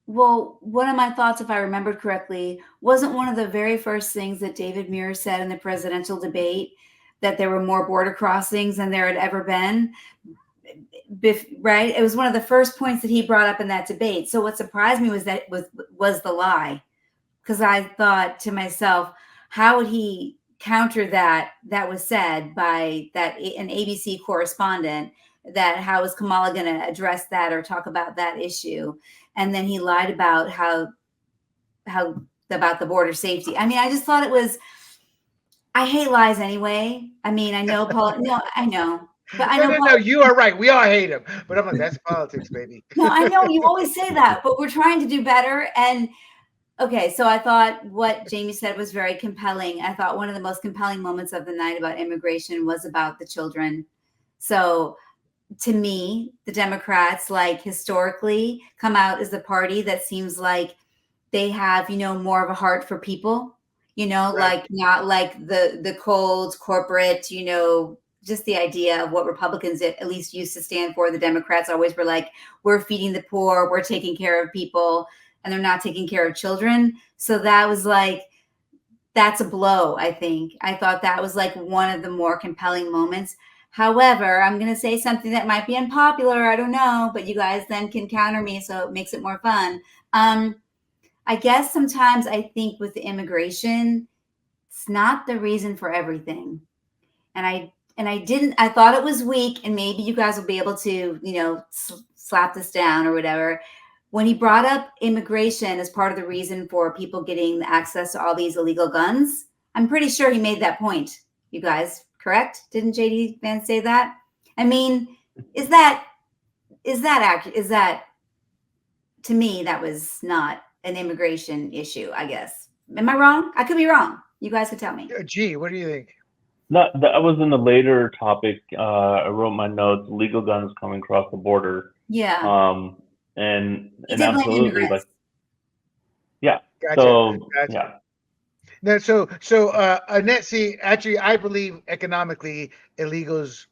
Well, one of my thoughts, if I remembered correctly, wasn't one of the very first things that David Muir said in the presidential debate that there were more border crossings than there had ever been. Right? It was one of the first points that he brought up in that debate. So what surprised me was that was the lie, because I thought to myself, how would he counter that was said by an ABC correspondent, that how is Kamala going to address that or talk about that issue? And then he lied about how about the border safety. I mean, I just thought I hate lies anyway. I mean, I know I know. But I know no, you are right. We all hate him. But I'm like, that's politics, baby. No, I know you always say that, but we're trying to do better. And okay, so I thought what Jamie said was very compelling. I thought one of the most compelling moments of the night about immigration was about the children. So to me, the Democrats, like, historically come out as the party that seems like they have, more of a heart for people, right. Like not like the cold corporate, just the idea of what Republicans at least used to stand for. The Democrats always were like, we're feeding the poor, we're taking care of people, and they're not taking care of children. So that was like, that's a blow, I think. I thought that was like one of the more compelling moments. However, I'm going to say something that might be unpopular. I don't know, but you guys then can counter me, so it makes it more fun. I guess sometimes I think with the immigration, it's not the reason for everything. And I thought it was weak, and maybe you guys will be able to, slap this down or whatever. when he brought up immigration as part of the reason for people getting access to all these illegal guns, I'm pretty sure he made that point, you guys, correct? Didn't JD Vance say that? I mean, is that accurate? Is that, to me, that was not an immigration issue, I guess. Am I wrong? I could be wrong. You guys could tell me. Gee, what do you think? No, that was in the later topic. I wrote my notes: legal guns coming across the border. Yeah. And He did blame absolutely, immigrants. like, yeah. Gotcha. So Gotcha. yeah. No, so Annette, see, actually, I believe economically illegals.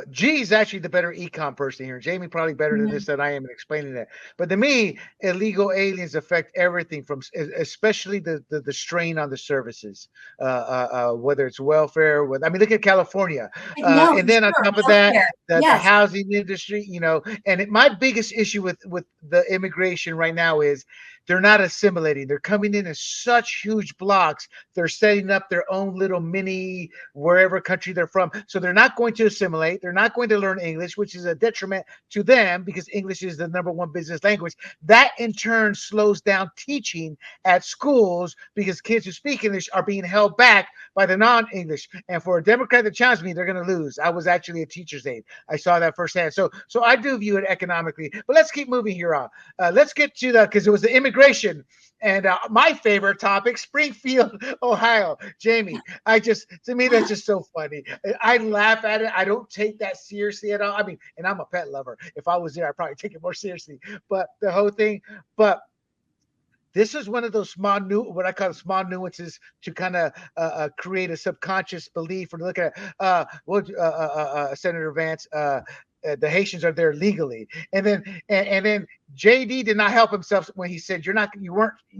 G's actually the better econ person here. Jamie probably better than this than I am in explaining that. But to me, illegal aliens affect everything from, especially the strain on the services, whether it's welfare. I mean, look at California, No, and then on sure, top of that, healthcare. the Yes. housing industry. You know, and my biggest issue with the immigration right now is they're not assimilating. They're coming in such huge blocks. They're setting up their own little mini wherever country they're from. So they're not going to assimilate. They're not going to learn English, which is a detriment to them because English is the #1 business language. That in turn slows down teaching at schools because kids who speak English are being held back by the non-English. And for a Democrat that challenged me, they're going to lose. I was actually a teacher's aide. I saw that firsthand. So I do view it economically. But let's keep moving here on. Let's get to because it was the immigration and my favorite topic, Springfield, Ohio. Jamie, to me, that's just so funny. I laugh at it. I don't take that seriously at all. I mean, and I'm a pet lover. If I was there, I'd probably take it more seriously. But the whole thing, this is one of those what I call small nuances to kind of create a subconscious belief or look at Senator Vance. The Haitians are there legally, and then JD did not help himself when he said you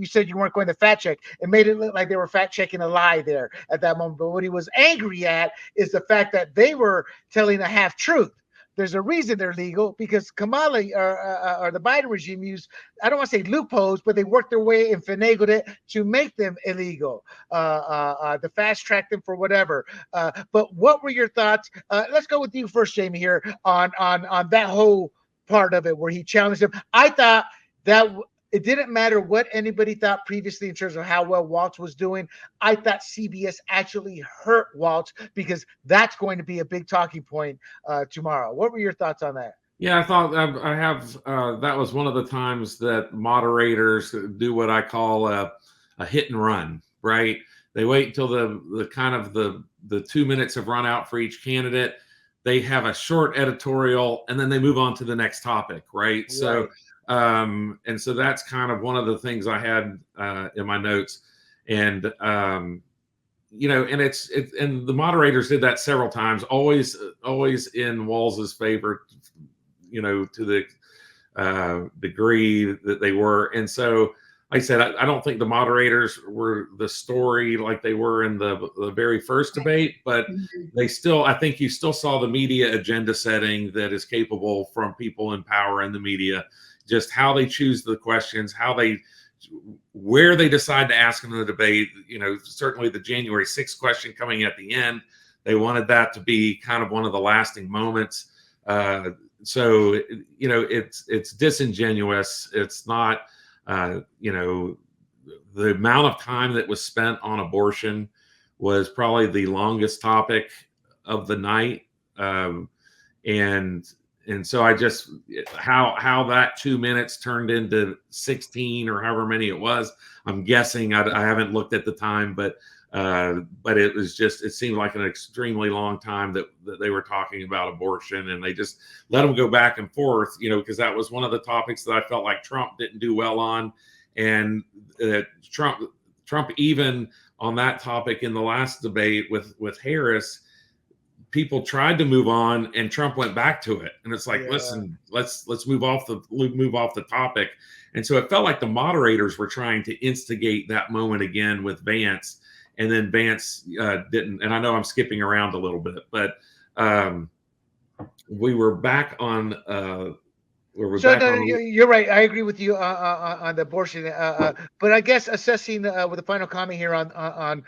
said you weren't going to fact check. It made it look like they were fact checking a lie there at that moment. But what he was angry at is the fact that they were telling a half truth. There's a reason they're legal because Kamala or the Biden regime used, I don't want to say loopholes, but they worked their way and finagled it to make them illegal, to fast track them for whatever. But what were your thoughts? Let's go with you first, Jamie, here on that whole part of it where he challenged him. I thought that it didn't matter what anybody thought previously in terms of how well Walz was doing. I thought CBS actually hurt Walz because that's going to be a big talking point tomorrow. What were your thoughts on that? Yeah, I thought I have that was one of the times that moderators do what I call a hit and run, right? They wait until the kind of the 2 minutes have run out for each candidate. They have a short editorial and then they move on to the next topic, right? So and so that's kind of one of the things I had in my notes. And you know, and it's and the moderators did that several times, always in Walz's favor, you know, to the degree that they were. And so like I said, I don't think the moderators were the story like they were in the very first debate, but they still, I think you still saw the media agenda setting that is capable from people in power in the media, just how they choose the questions, where they decide to ask them in the debate. You know, certainly the January 6th question coming at the end, they wanted that to be kind of one of the lasting moments. So, you know, it's disingenuous. It's not, you know, the amount of time that was spent on abortion was probably the longest topic of the night. And so I just, how that 2 minutes turned into 16 or however many it was, I'm guessing, I haven't looked at the time, but it was just, it seemed like an extremely long time that they were talking about abortion, and they just let them go back and forth, you know, because that was one of the topics that I felt like Trump didn't do well on. And Trump even on that topic in the last debate with Harris, people tried to move on and Trump went back to it. And it's like, listen, let's move off the topic. And so it felt like the moderators were trying to instigate that moment again with Vance, and then Vance didn't. And I know I'm skipping around a little bit, but we were back on Or we're So back no, on the. you're right. I agree with you on the abortion. But I guess assessing with a final comment here on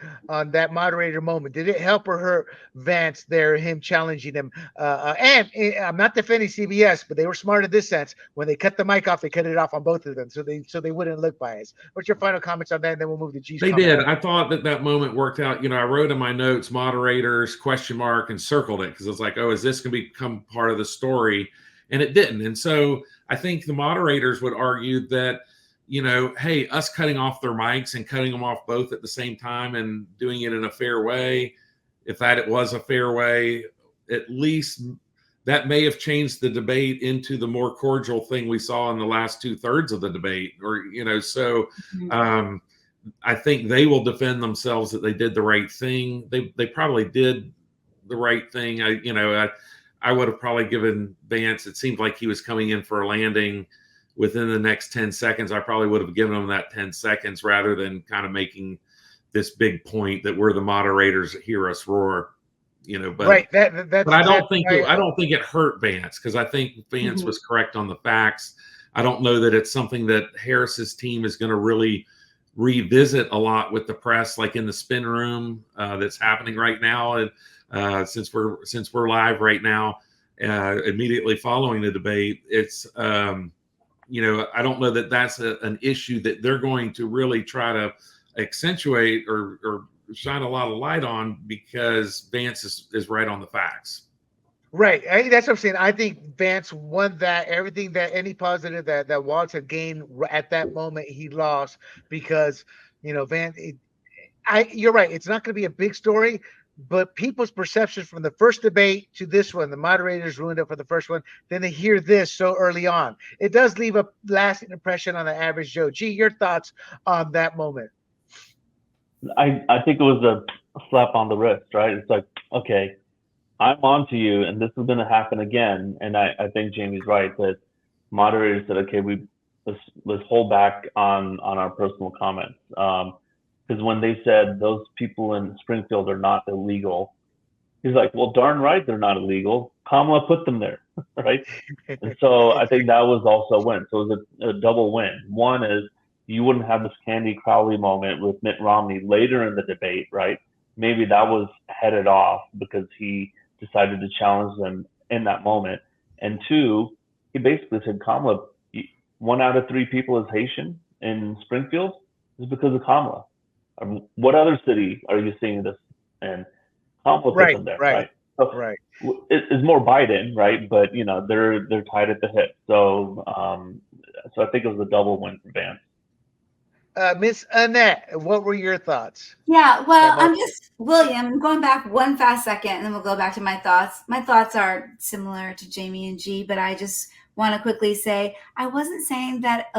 that moderator moment, did it help or hurt Vance there? Him challenging him, I'm not defending CBS, but they were smart in this sense. When they cut the mic off, they cut it off on both of them, so they wouldn't look biased. What's your final comments on that? And then we'll move to G's They comment. did. I thought that moment worked out. I wrote in my notes moderators question mark and circled it because it's like, oh, is this going to become part of the story? And it didn't. And so I think the moderators would argue that, hey, us cutting off their mics and cutting them off both at the same time and doing it in a fair way, if that it was a fair way, at least that may have changed the debate into the more cordial thing we saw in the last 2/3 of the debate. Or, so I think they will defend themselves that they did the right thing. They probably did the right thing. I would have probably given Vance, it seemed like he was coming in for a landing within the next 10 seconds. I probably would have given him that 10 seconds rather than kind of making this big point that we're the moderators that hear us roar, but Right. But I don't think it hurt Vance because I think Vance was correct on the facts. I don't know that it's something that Harris's team is going to really revisit a lot with the press, like in the spin room that's happening right now. And since we're live right now, immediately following the debate, it's I don't know that that's an issue that they're going to really try to accentuate or shine a lot of light on because Vance is right on the facts. Right. That's what I'm saying. I think Vance won that. Everything that any positive that Walz had gained at that moment, he lost because, Vance, you're right. It's not going to be a big story, but people's perceptions from the first debate to this one, the moderators ruined it for the first one. Then they hear this so early on. It does leave a lasting impression on the average Joe. G, your thoughts on that moment? I think it was a slap on the wrist, right? It's like, okay, I'm on to you, and this is going to happen again. And I think Jamie's right that moderators said, okay, let's hold back on our personal comments. Because when they said those people in Springfield are not illegal, he's like, well, darn right they're not illegal. Kamala put them there, right? And so I think that was also a win. So it was a double win. One is you wouldn't have this Candy Crowley moment with Mitt Romney later in the debate, right? Maybe that was headed off because he decided to challenge them in that moment. And two, he basically said, Kamala, 1 out of 3 people is Haitian in Springfield is because of Kamala. What other city are you seeing this in? Kamala put them there, right? So right. It's more Biden, right? But they're tied at the hip. So I think it was a double win for Vance. Miss Annette, what were your thoughts? Yeah, well, I'm going back one fast second and then we'll go back to my thoughts. My thoughts are similar to Jamie and G, but I just want to quickly say, I wasn't saying that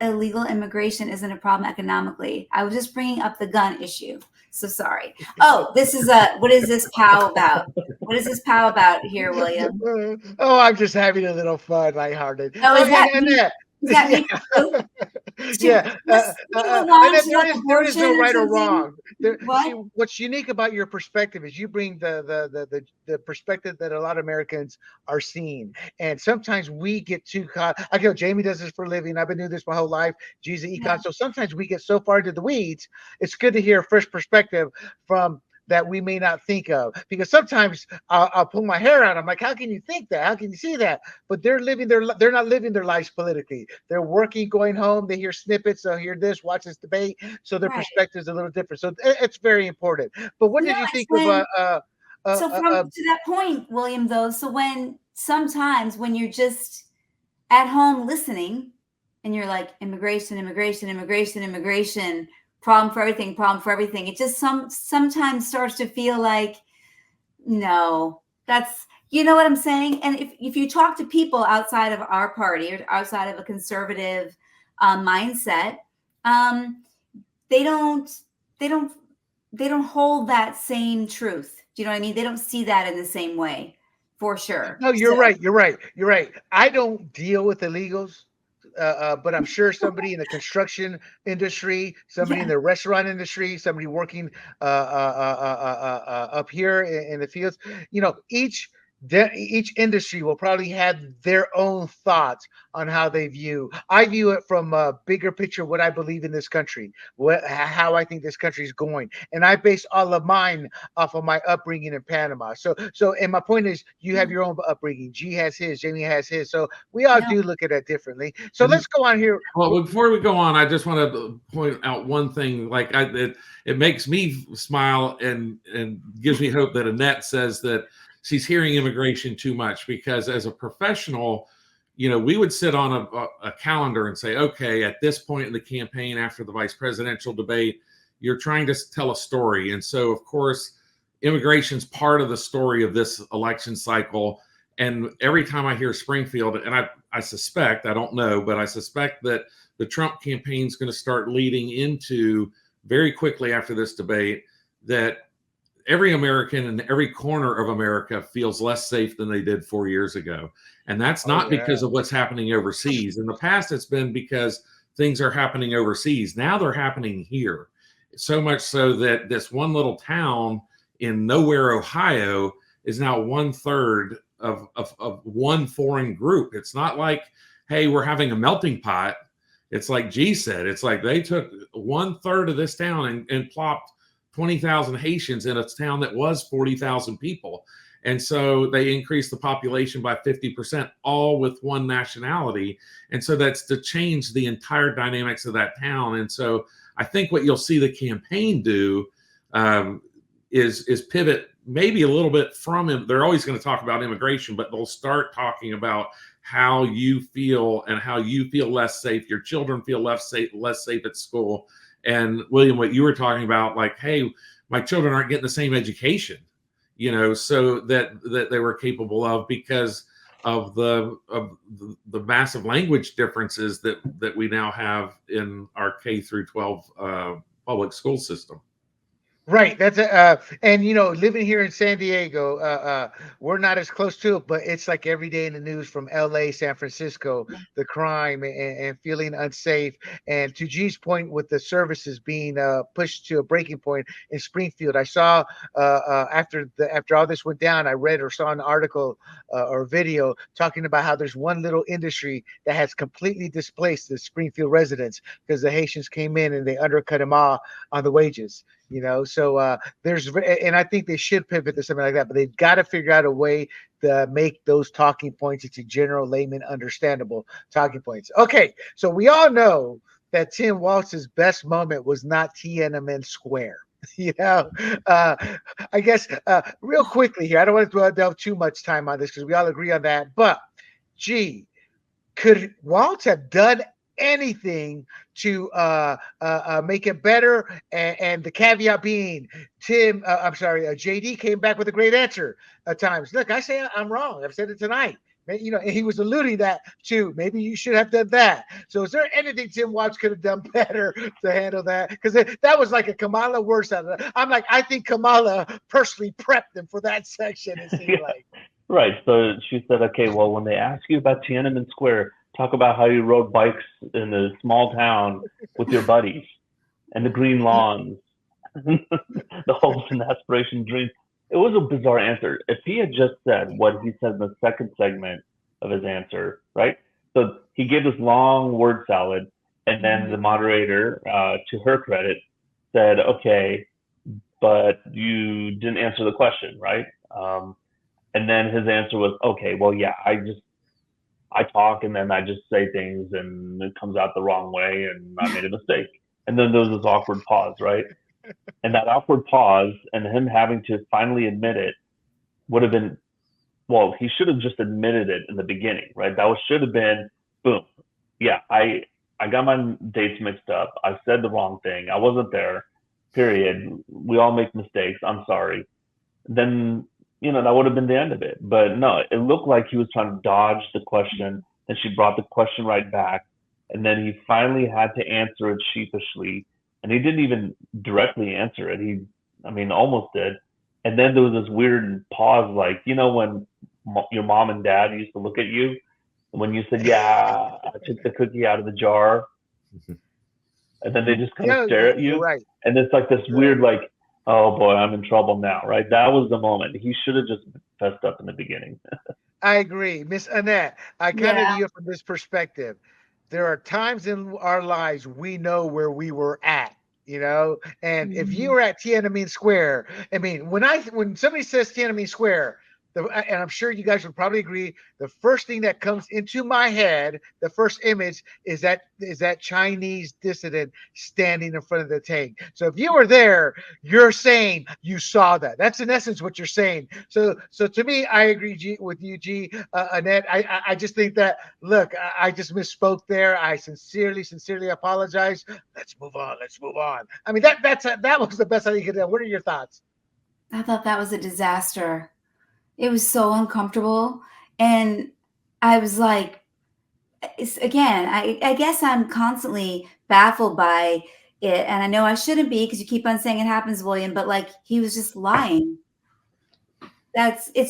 illegal immigration isn't a problem economically. I was just bringing up the gun issue. So sorry. Oh, what is this POW about? What is this POW about here, William? Oh, I'm just having a little fun, lighthearted. Oh, is that me too? Yeah. There is no right or wrong. What's unique about your perspective is you bring the perspective that a lot of Americans are seeing. And sometimes we get too caught. I know Jamie does this for a living. I've been doing this my whole life. G's an econ. Yeah. So sometimes we get so far into the weeds. It's good to hear a fresh perspective from that we may not think of, because sometimes I'll pull my hair out. I'm like, how can you think that? How can you see that? But they're not living their lives politically. They're working, going home. They hear snippets. They'll hear this, watch this debate. So their perspective is a little different. So it's very important. But what did you think of? To that point, William, though, so sometimes when you're just at home listening and you're like, immigration, problem for everything. It just sometimes starts to feel like, no, that's, you know what I'm saying? And if you talk to people outside of our party or outside of a conservative mindset, they don't hold that same truth. Do you know what I mean? They don't see that in the same way, for sure. No, you're right. You're right. I don't deal with illegals. But I'm sure somebody in the construction industry, somebody in the restaurant industry, somebody working up here in the fields, each each industry will probably have their own thoughts on how they view. I view it from a bigger picture, what I believe in this country, how I think this country is going, and I base all of mine off of my upbringing in Panama. And my point is, you have your own upbringing. G has his, Jamie has his, so we all do look at it differently. So let's go on here. Well, before we go on, I just want to point out one thing. Like it makes me smile and gives me hope that Annette says that she's hearing immigration too much, because as a professional, we would sit on a calendar and say, okay, at this point in the campaign after the vice presidential debate, you're trying to tell a story. And so, of course, immigration's part of the story of this election cycle. And every time I hear Springfield, and I suspect, I don't know, but I suspect that the Trump campaign is going to start leading into, very quickly after this debate, that every American in every corner of America feels less safe than they did 4 years ago. And that's not because of what's happening overseas. In the past, it's been because things are happening overseas. Now they're happening here. So much so that this one little town in nowhere, Ohio, is now 1/3 of one foreign group. It's not like, hey, we're having a melting pot. It's like G said, it's like they took 1/3 of this town and plopped 20,000 Haitians in a town that was 40,000 people. And so they increased the population by 50%, all with one nationality. And so that's to change the entire dynamics of that town. And so I think what you'll see the campaign do is pivot maybe a little bit from him. They're always going to talk about immigration, but they'll start talking about how you feel and how you feel less safe. Your children feel less safe at school. And William, what you were talking about, like, hey, my children aren't getting the same education, so that they were capable of, because of the massive language differences that we now have in our K through 12 public school system. Right. That's and living here in San Diego, we're not as close to it, but it's like every day in the news from LA, San Francisco, the crime and feeling unsafe. And to G's point, with the services being pushed to a breaking point in Springfield, I saw after all this went down, I read or saw an article or video talking about how there's one little industry that has completely displaced the Springfield residents because the Haitians came in and they undercut them all on the wages. So and I think they should pivot to something like that, but they've got to figure out a way to make those talking points into general layman understandable talking points. Okay, so we all know that Tim Walz's best moment was not Tiananmen Square. I guess real quickly here, I don't want to delve too much time on this because we all agree on that, but gee, could Walz have done anything to make it better? And the caveat being, JD came back with a great answer at times. Look, I say I'm wrong. I've said it tonight. And he was alluding that to maybe you should have done that. So is there anything Tim Walz could have done better to handle that? Because that was like a Kamala worse out of that. I'm like, I think Kamala personally prepped them for that section. It seemed like. Right. So she said, okay, well, when they ask you about Tiananmen Square, talk about how you rode bikes in a small town with your buddies and the green lawns, the hopes and aspiration dreams. It was a bizarre answer. If he had just said what he said in the second segment of his answer, right? So he gave this long word salad, and then the moderator, to her credit, said, okay, but you didn't answer the question, right? And then his answer was, okay, well, yeah, I talk and then I just say things and it comes out the wrong way and I made a mistake. And then there was this awkward pause, right? And that awkward pause and him having to finally admit it would have been, well, he should have just admitted it in the beginning, right? That should have been, boom. Yeah, I got my dates mixed up. I said the wrong thing. I wasn't there, period. We all make mistakes. I'm sorry. Then, that would have been the end of it. But no, it looked like he was trying to dodge the question, and she brought the question right back. And then he finally had to answer it sheepishly. And he didn't even directly answer it. He almost did. And then there was this weird pause, like, when your mom and dad used to look at you, when you said, yeah, I took the cookie out of the jar. And then they just kind of stare at you. Right. And it's like this weird, like, oh boy, I'm in trouble now, right? That was the moment. He should have just fessed up in the beginning. I agree. Miss Annette, I kind of Yeah. view it from this perspective. There are times in our lives we know where we were at, and if you were at Tiananmen Square, I mean, when somebody says Tiananmen Square, and I'm sure you guys would probably agree, the first thing that comes into my head, the first image is that Chinese dissident standing in front of the tank. So if you were there, you're saying you saw that. That's in essence what you're saying. So to me, I agree with you, G. Annette. I just think that, look, I just misspoke there. I sincerely apologize. Let's move on. I mean, that was the best I could do. What are your thoughts? I thought that was a disaster. It was so uncomfortable. And I was like, again, I guess I'm constantly baffled by it. And I know I shouldn't be, because you keep on saying it happens, William, but like, he was just lying. It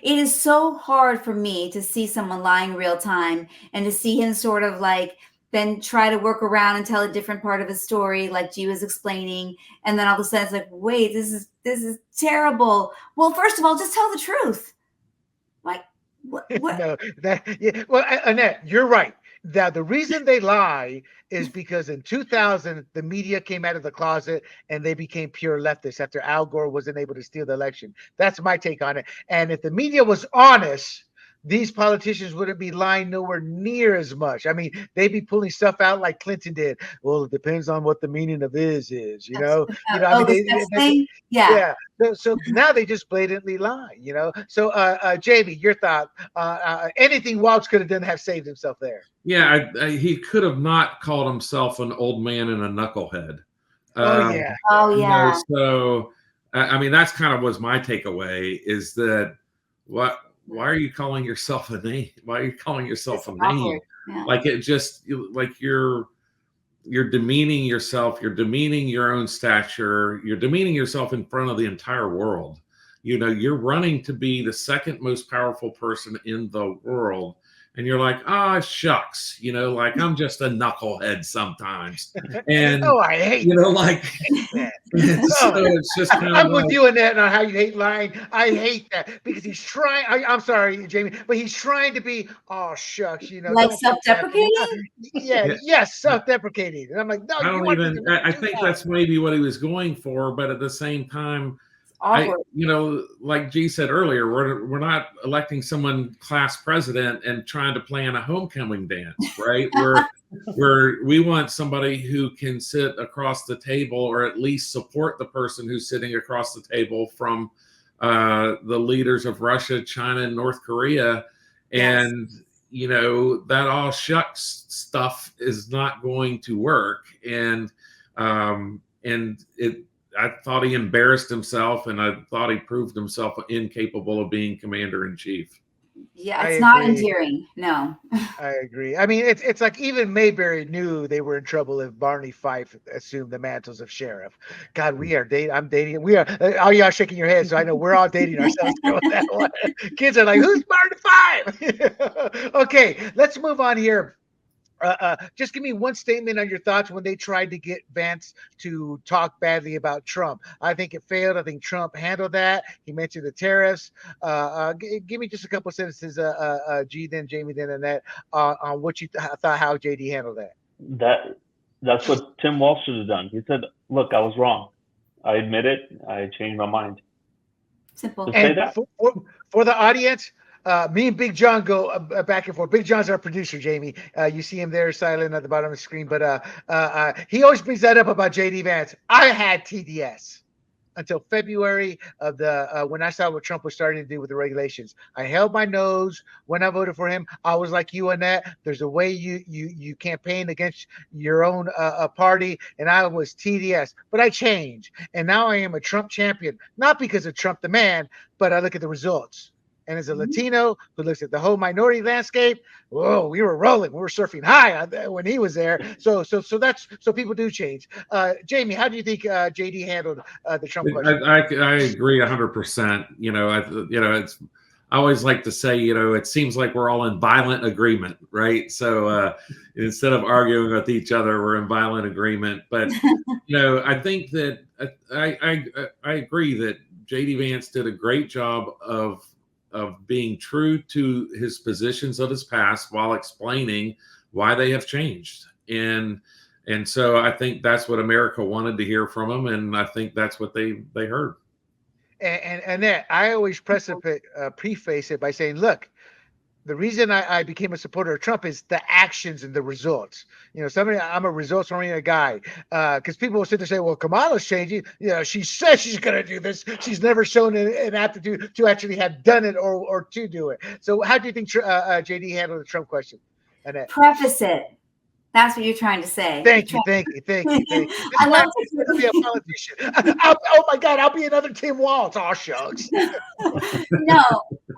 is so hard for me to see someone lying real time, and to see him sort of like then try to work around and tell a different part of his story, like G was explaining. And then all of a sudden it's like, wait, this is terrible. Well, first of all, just tell the truth. Like, what? No, well, Annette, you're right. Now, the reason they lie is because in 2000, the media came out of the closet and they became pure leftists after Al Gore wasn't able to steal the election. That's my take on it. And if the media was honest, these politicians wouldn't be lying nowhere near as much. I mean, they'd be pulling stuff out like Clinton did. Well, it depends on what the meaning of is, Yeah. yeah. So now they just blatantly lie, So, Jamie, your thought, anything Walz could have done to have saved himself there. Yeah, he could have not called himself an old man and a knucklehead. Yeah. So, I mean, that's kind of was my takeaway, is that why are you calling yourself a name? Why are you calling yourself a name? Yeah. Like, it just, like, you're demeaning yourself. You're demeaning your own stature. You're demeaning yourself in front of the entire world. You're running to be the second most powerful person in the world. And you're like, shucks, like, I'm just a knucklehead sometimes. And, I hate like, so it's just kind of I'm with you in that on how you hate lying. I hate that, because he's trying. I'm sorry, Jamie, but he's trying to be, shucks, like self-deprecating. Yes, self-deprecating. And I'm like, no, I think that's maybe what he was going for, but at the same time, like G said earlier, we're not electing someone class president and trying to plan a homecoming dance, right? We want somebody who can sit across the table, or at least support the person who's sitting across the table from the leaders of Russia, China, and North Korea. And that all shucks stuff is not going to work. And I thought he embarrassed himself, and I thought he proved himself incapable of being commander-in-chief. Yeah, it's not endearing. No. I agree. I mean, it's like even Mayberry knew they were in trouble if Barney Fife assumed the mantles of sheriff. God, we are dating. I'm dating. We are. All y'all shaking your heads, so I know we're all dating ourselves. That one. Kids are like, "Who's Barney Fife?" Okay, let's move on here. Just give me one statement on your thoughts when they tried to get Vance to talk badly about Trump. I think it failed. I think Trump handled that. He mentioned the tariffs. Give me just a couple of sentences, G, then Jamie, then Annette, on what you thought how JD handled that. That's what Tim Walz should have done. He said, "Look, I was wrong. I admit it. I changed my mind." Simple. Just say that. For the audience, me and Big John go back and forth. Big John's our producer, Jamie. You see him there silent at the bottom of the screen, but he always brings that up about JD Vance. I had TDS until February of when I saw what Trump was starting to do with the regulations. I held my nose when I voted for him. I was like you, Annette. There's a way you campaign against your own party, and I was TDS, but I changed, and now I am a Trump champion, not because of Trump the man, but I look at the results. And as a Latino who looks at the whole minority landscape, whoa, we were rolling. We were surfing high when he was there. So people do change. Jamie, how do you think JD handled the Trump question? I agree 100%. It's I always like to say, it seems like we're all in violent agreement, right? So instead of arguing with each other, we're in violent agreement. But I think that I agree that JD Vance did a great job of being true to his positions of his past while explaining why they have changed. And so I think that's what America wanted to hear from him, and I think that's what they heard. And that I always preface it by saying, look, the reason I became a supporter of Trump is the actions and the results. I'm a results-oriented guy, because people will sit there and say, well, Kamala's changing. She says she's going to do this. She's never shown an aptitude to actually have done it or to do it. So how do you think JD handled the Trump question? Annette? Preface it. That's what you're trying to say. Thank you. I love to be a politician. Oh my God, I'll be another Tim Walz. Oh shucks. No,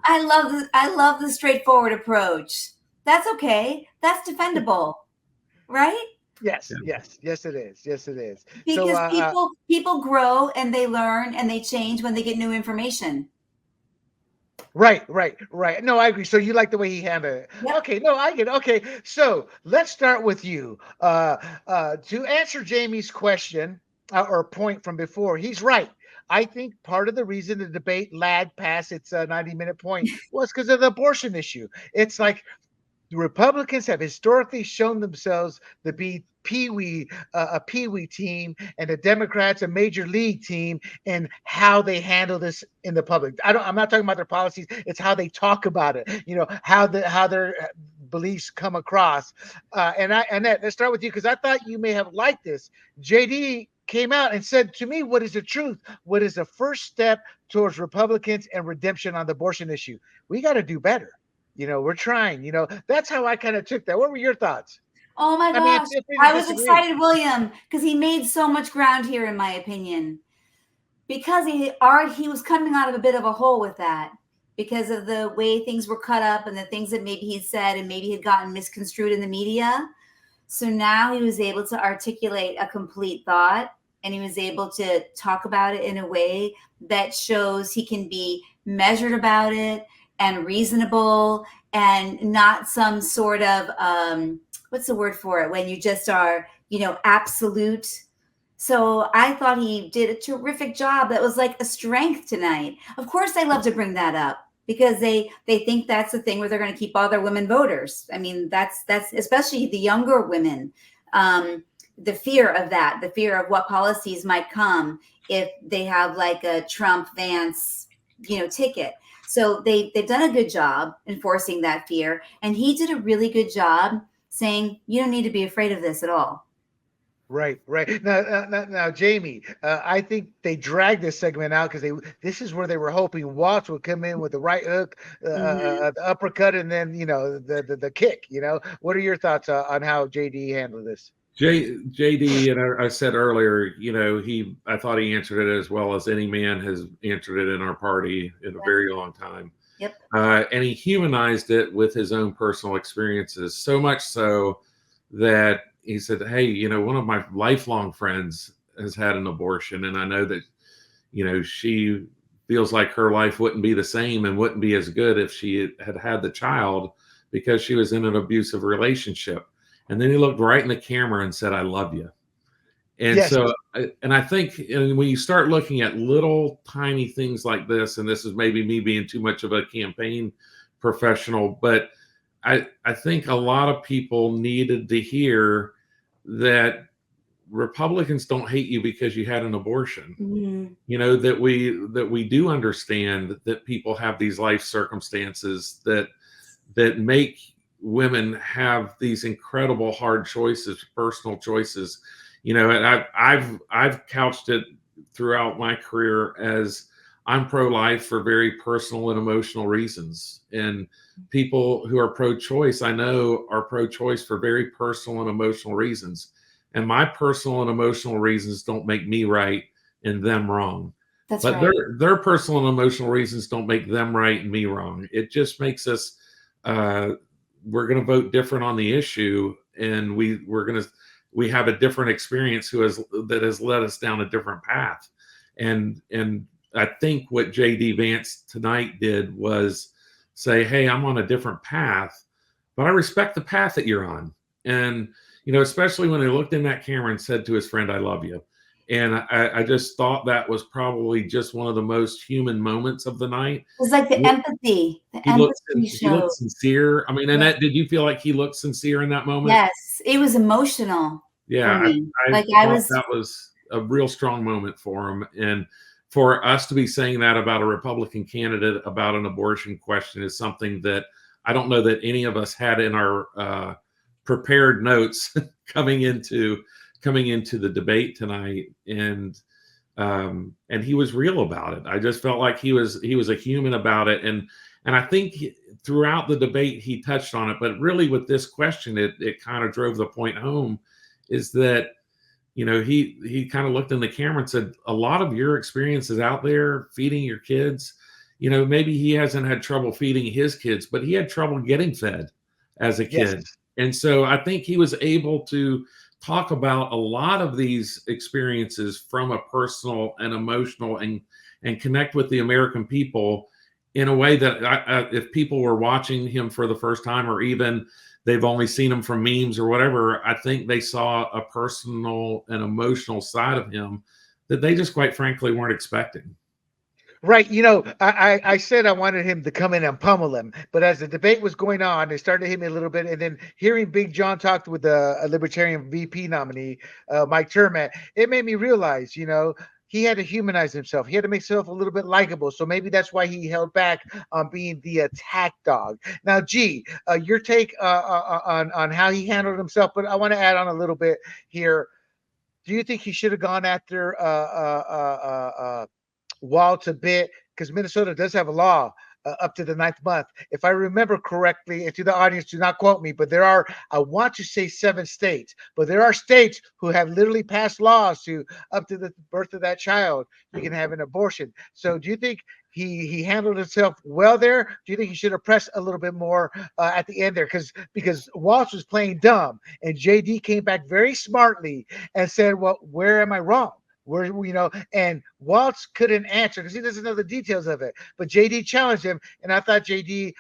I love the straightforward approach. That's okay. That's defendable, right? Yes, it is. Because people grow and they learn and they change when they get new information. Right. No, I agree. So you like the way he handled it. Yep. Okay, no, I get it. Okay, so let's start with you. To answer Jamie's question or point from before, he's right. I think part of the reason the debate lagged past its 90-minute point was because of the abortion issue. It's like the Republicans have historically shown themselves to be a peewee team, and the Democrats a major league team, and how they handle this in the public. I'm not talking about their policies. It's how they talk about it. How their beliefs come across. And let's start with you, because I thought you may have liked this. JD came out and said to me, what is the truth? What is the first step towards Republicans and redemption on the abortion issue? We got to do better. We're trying. That's how I kind of took that. What were your thoughts? Oh my gosh. I was excited, William, because he made so much ground here, in my opinion, because he was coming out of a bit of a hole with that, because of the way things were cut up and the things that maybe he'd said and maybe had gotten misconstrued in the media. So now he was able to articulate a complete thought, and he was able to talk about it in a way that shows he can be measured about it and reasonable, and not some sort of what's the word for it when you just are absolute. So I thought he did a terrific job. That was like a strength tonight. Of course they love to bring that up, because they think that's the thing where they're going to keep all their women voters. I mean, that's especially the younger women, the fear of that, the fear of what policies might come if they have like a Trump Vance ticket. So they've done a good job enforcing that fear. And he did a really good job saying, you don't need to be afraid of this at all. Right. Now, Jamie, I think they dragged this segment out because this is where they were hoping Walz would come in with the right hook, the uppercut, and then, the kick. What are your thoughts on how JD handled this? JD, and I said earlier, I thought he answered it as well as any man has answered it in our party in a very long time. Yep. And he humanized it with his own personal experiences, so much so that he said, hey, one of my lifelong friends has had an abortion, and I know that, she feels like her life wouldn't be the same and wouldn't be as good if she had the child, because she was in an abusive relationship. And then he looked right in the camera and said, I love you. And yes. So, and I think when you start looking at little tiny things like this, and this is maybe me being too much of a campaign professional, but I think a lot of people needed to hear that Republicans don't hate you because you had an abortion. Mm-hmm. That we do understand that people have these life circumstances that make women have these incredible hard choices, personal choices, and I've couched it throughout my career as I'm pro-life for very personal and emotional reasons. And people who are pro-choice, I know, are pro-choice for very personal and emotional reasons. And my personal and emotional reasons don't make me right and them wrong. That's but right. Their personal and emotional reasons don't make them right and me wrong. It just makes us we're going to vote different on the issue, and we have a different experience that has led us down a different path. And I think what JD Vance tonight did was say, hey, I'm on a different path, but I respect the path that you're on. And, especially when he looked in that camera and said to his friend, I love you. And I just thought that was probably just one of the most human moments of the night. It was like the empathy. He looked sincere. I mean, Annette, did you feel like he looked sincere in that moment? Yes, it was emotional. Yeah, for me. that was a real strong moment for him. And for us to be saying that about a Republican candidate about an abortion question is something that I don't know that any of us had in our prepared notes coming into the debate tonight. And he was real about it. I just felt like he was a human about it. And I think throughout the debate, he touched on it, but really with this question, it kind of drove the point home, is that, he kind of looked in the camera and said, a lot of your experiences out there feeding your kids, maybe he hasn't had trouble feeding his kids, but he had trouble getting fed as a kid. Yes. And so I think he was able to talk about a lot of these experiences from a personal and emotional and connect with the American people in a way that if people were watching him for the first time, or even they've only seen him from memes or whatever, I think they saw a personal and emotional side of him that they just quite frankly weren't expecting. Right. I said I wanted him to come in and pummel him, but as the debate was going on, they started to hit me a little bit. And then hearing Big John talk with a Libertarian VP nominee, Mike Termat, it made me realize, he had to humanize himself. He had to make himself a little bit likable. So maybe that's why he held back on being the attack dog. Now, G, your take on how he handled himself, but I want to add on a little bit here. Do you think he should have gone after Walz a bit, because Minnesota does have a law up to the 9th month, if I remember correctly? And to the audience, do not quote me, but there are, I want to say 7 states, but there are states who have literally passed laws to up to the birth of that child, you can have an abortion. So do you think he handled himself well there? Do you think he should have pressed a little bit more at the end there? Because Walz was playing dumb, and JD came back very smartly and said, well, where am I wrong? Where, and Walz couldn't answer because he doesn't know the details of it. But JD challenged him, and I thought JD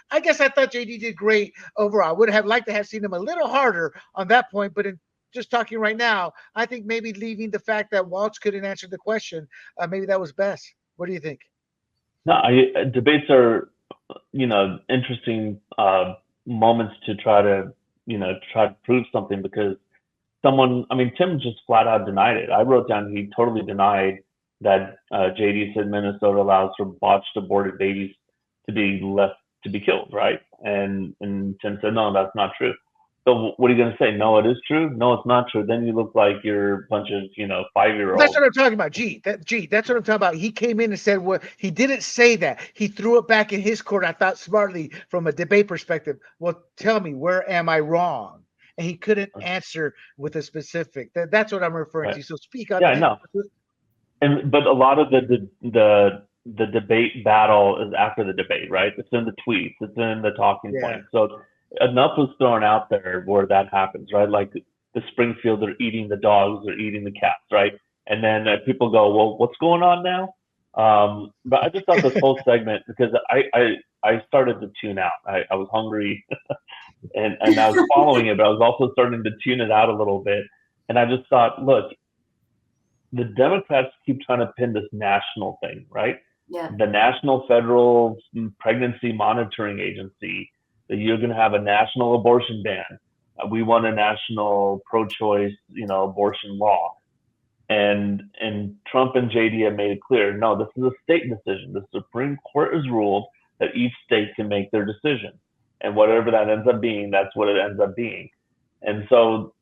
did great overall. I would have liked to have seen him a little harder on that point, but in just talking right now, I think maybe leaving the fact that Walz couldn't answer the question, maybe that was best. What do you think? No, debates are, interesting moments to try to prove something, because Tim just flat out denied it. I wrote down he totally denied that JD said Minnesota allows for botched aborted babies to be left to be killed, right? And Tim said, no, that's not true. So what are you going to say? No, it is true. No, it's not true. Then you look like you're a bunch of 5-year-olds. That's what I'm talking about. That's what I'm talking about. He came in and said what he didn't say that. He threw it back in his court. I thought smartly from a debate perspective. Well, tell me, where am I wrong? And he couldn't answer with a specific. That's what I'm referring to. So speak on that. Yeah, no. But a lot of the debate battle is after the debate, right? It's in the tweets. It's in the talking points. So enough was thrown out there where that happens, right? Like the Springfield, they're eating the dogs, they're eating the cats, right? And then people go, well, what's going on now? But I just thought this whole segment, because I started to tune out. I was hungry and I was following it, but I was also starting to tune it out a little bit. And I just thought, look, the Democrats keep trying to pin this national thing, right? Yeah. The National Federal Pregnancy Monitoring Agency, that you're going to have a national abortion ban. We want a national pro-choice, abortion law. And Trump and JD have made it clear, no, this is a state decision. The Supreme Court has ruled that each state can make their decision. And whatever that ends up being, that's what it ends up being. And so,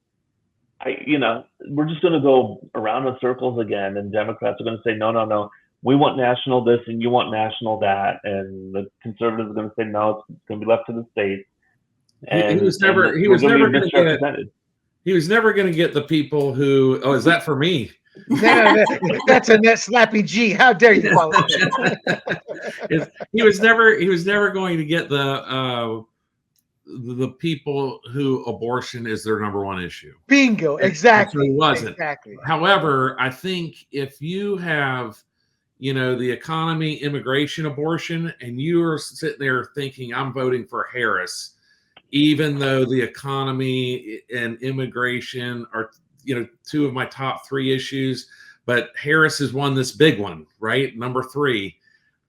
we're just going to go around in circles again. And Democrats are going to say, no, we want national this and you want national that. And the conservatives are going to say, no, it's going to be left to the states. And he was never going to get the people who, is that for me? No, that's Annette slapping G. How dare you call it? He was never going to get the people who abortion is their number one issue. Bingo. Exactly. He wasn't. Exactly. However, I think if you have, the economy, immigration, abortion, and you are sitting there thinking, I'm voting for Harris, even though the economy and immigration are, two of my top 3 issues. But Harris has won this big one, right? Number 3.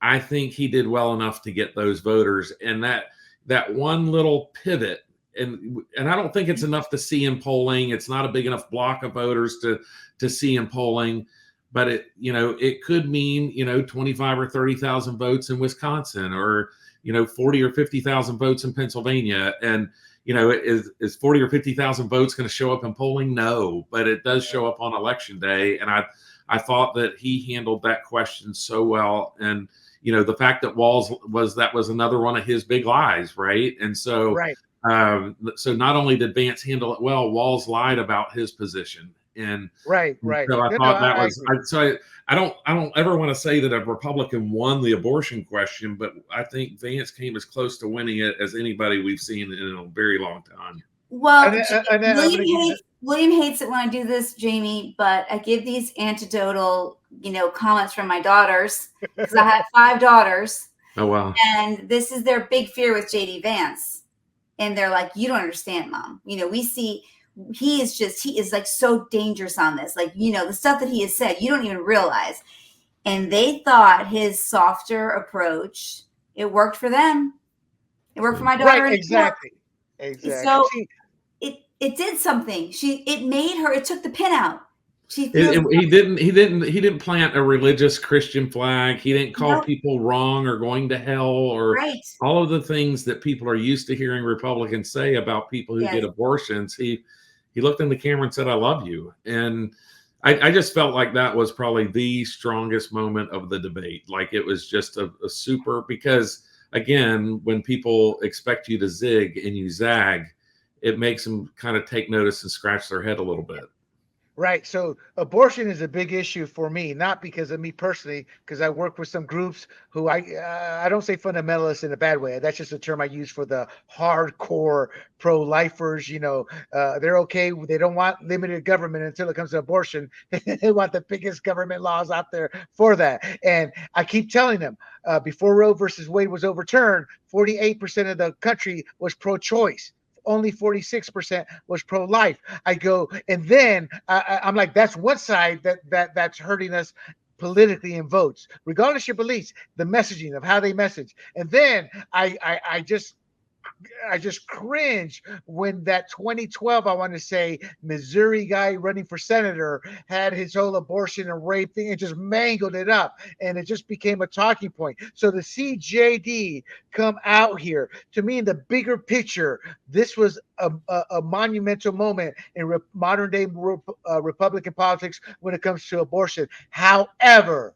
I think he did well enough to get those voters. And that one little pivot, and I don't think it's enough to see in polling. It's not a big enough block of voters to see in polling. But it could mean 25 or 30,000 votes in Wisconsin, or 40 or 50,000 votes in Pennsylvania. And is 40 or 50,000 votes going to show up in polling? No, but it does show up on election day. And I thought that he handled that question so well. And the fact that Walz was another one of his big lies, right? And so Right. So not only did Vance handle it well, Walz lied about his position. And right. So I thought that was I don't ever want to say that a Republican won the abortion question, but I think Vance came as close to winning it as anybody we've seen in a very long time. Well, William hates it when I do this, Jamie, but I give these anecdotal, comments from my daughters, because I have 5 daughters. Oh, wow. And this is their big fear with JD Vance. And they're like, you don't understand, Mom. We see he is like so dangerous on this. Like, the stuff that he has said, you don't even realize. And they thought his softer approach, it worked for them. It worked for my daughter. Right, exactly. So it did something. It made her, it took the pin out. He didn't plant a religious Christian flag. He didn't call people wrong or going to hell, or all of the things that people are used to hearing Republicans say about people who get abortions. He looked in the camera and said, I love you. And I just felt like that was probably the strongest moment of the debate. Like, it was just a super, because again, when people expect you to zig and you zag, it makes them kind of take notice and scratch their head a little bit. Right. So abortion is a big issue for me, not because of me personally, because I work with some groups who I don't say fundamentalists in a bad way. That's just a term I use for the hardcore pro-lifers. They're okay. They don't want limited government until it comes to abortion. They want the biggest government laws out there for that. And I keep telling them, before Roe versus Wade was overturned, 48% of the country was pro-choice. Only 46% was pro-life. I go, and then I'm like, that's one side that's hurting us politically in votes, regardless of your beliefs, the messaging of how they message. And then I just cringe when that 2012, I want to say, Missouri guy running for senator had his whole abortion and rape thing and just mangled it up. And it just became a talking point. So to see JD come out here, to me, in the bigger picture, this was a monumental moment in modern day Republican politics when it comes to abortion. However,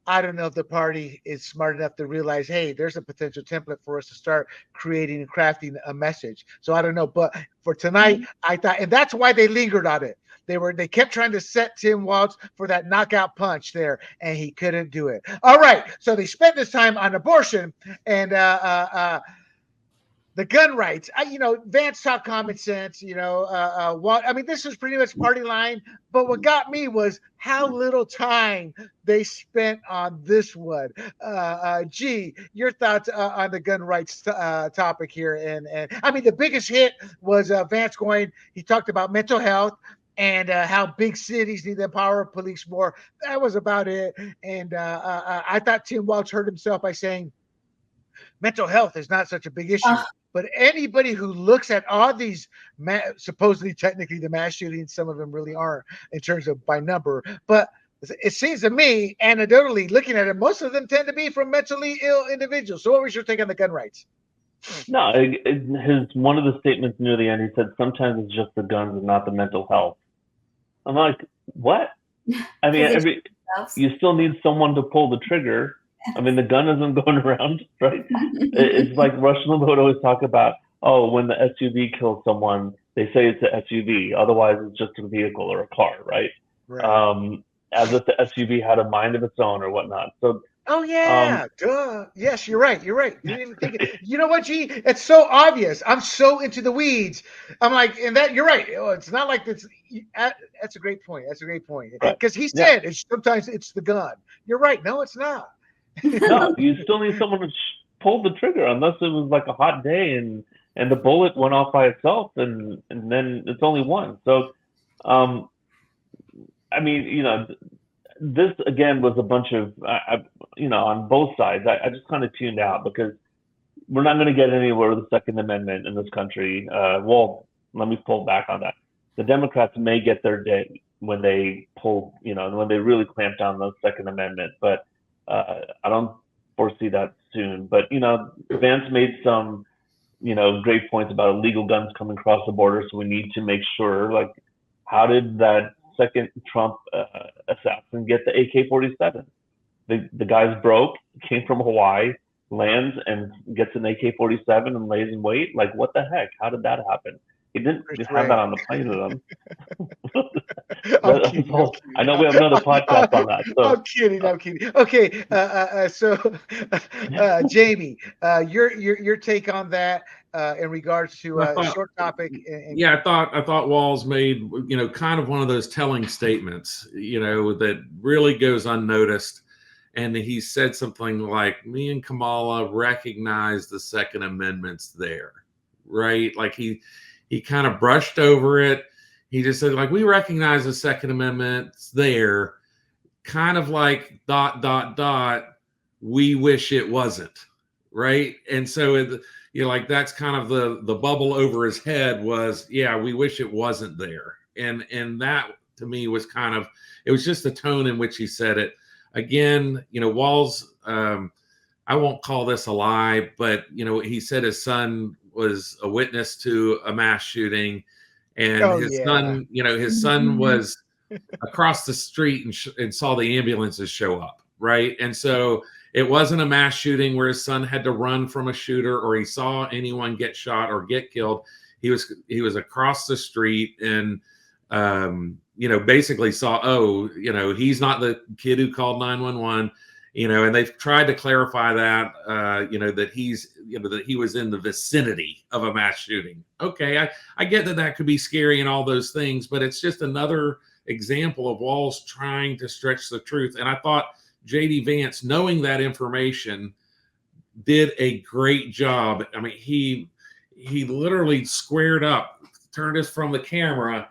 I don't know if the party is smart enough to realize, hey, there's a potential template for us to start creating and crafting a message. So I don't know. But for tonight, I thought, and that's why they lingered on it. They kept trying to set Tim Walz for that knockout punch there, and he couldn't do it. All right. So they spent this time on abortion and the gun rights. Vance talked common sense, this was pretty much party line. But what got me was how little time they spent on this one. G, your thoughts on the gun rights topic here. And I mean, the biggest hit was Vance he talked about mental health and how big cities need to empower police more. That was about it. And I thought Tim Walz hurt himself by saying mental health is not such a big issue. But anybody who looks at all these supposedly technically the mass shootings, some of them really aren't in terms of by number, but it seems to me, anecdotally looking at it, most of them tend to be from mentally ill individuals. So what was your take on the gun rights? No, one of the statements near the end, he said, sometimes it's just the guns and not the mental health. I'm like, what? I mean, you still need someone to pull the trigger. I mean, the gun isn't going around, right? It's like Rush Limbaugh always talk about, when the SUV kills someone, they say it's an SUV. Otherwise, it's just a vehicle or a car, right? As if the SUV had a mind of its own or whatnot. So Oh yeah, duh. Yes, you're right. You're right. You didn't even think it. You know what, G? It's so obvious. I'm so into the weeds. I'm like, and that you're right. Oh, it's not like this. That's a great point. That's a great point. Right. Because he Yeah. said it's sometimes it's the gun. You're right. No, it's not. No, you still need someone to pull the trigger, unless it was like a hot day and the bullet went off by itself, and then it's only one. So, I mean, this again was a bunch of, on both sides. I just kind of tuned out because we're not going to get anywhere with the Second Amendment in this country. Well, let me pull back on that. The Democrats may get their day when they pull, when they really clamp down on the Second Amendment, but I don't foresee that soon. But Vance made some, great points about illegal guns coming across the border. So we need to make sure, like, how did that second Trump assassin get the AK-47? The guy's broke, came from Hawaii, lands and gets an AK-47 and lays in wait. Like, what the heck? How did that happen? He didn't have that on the plane with him. I'm kidding. I know we have another podcast on that. So. I'm kidding. Okay, so Jamie, your take on that in regards to short topic. Yeah, I thought Walz made kind of one of those telling statements that really goes unnoticed. And he said something like, me and Kamala recognize the Second Amendment's there, right? Like he kind of brushed over it. He just said, like, we recognize the Second Amendment's there, kind of like ... we wish it wasn't, right? And so like that's kind of the bubble over his head was, yeah, we wish it wasn't there. And that to me was kind of, it was just the tone in which he said it. Again, Walz, I won't call this a lie, but, he said his son was a witness to a mass shooting, and his son was across the street and saw the ambulances show up, right? And so it wasn't a mass shooting where his son had to run from a shooter or he saw anyone get shot or get killed. He was across the street and, basically saw, he's not the kid who called 911, and they've tried to clarify that, that he was in the vicinity of a mass shooting. Okay. I get that could be scary and all those things, but it's just another example of Walz trying to stretch the truth. And I thought JD Vance, knowing that information, did a great job. I mean, he literally squared up, turned us from the camera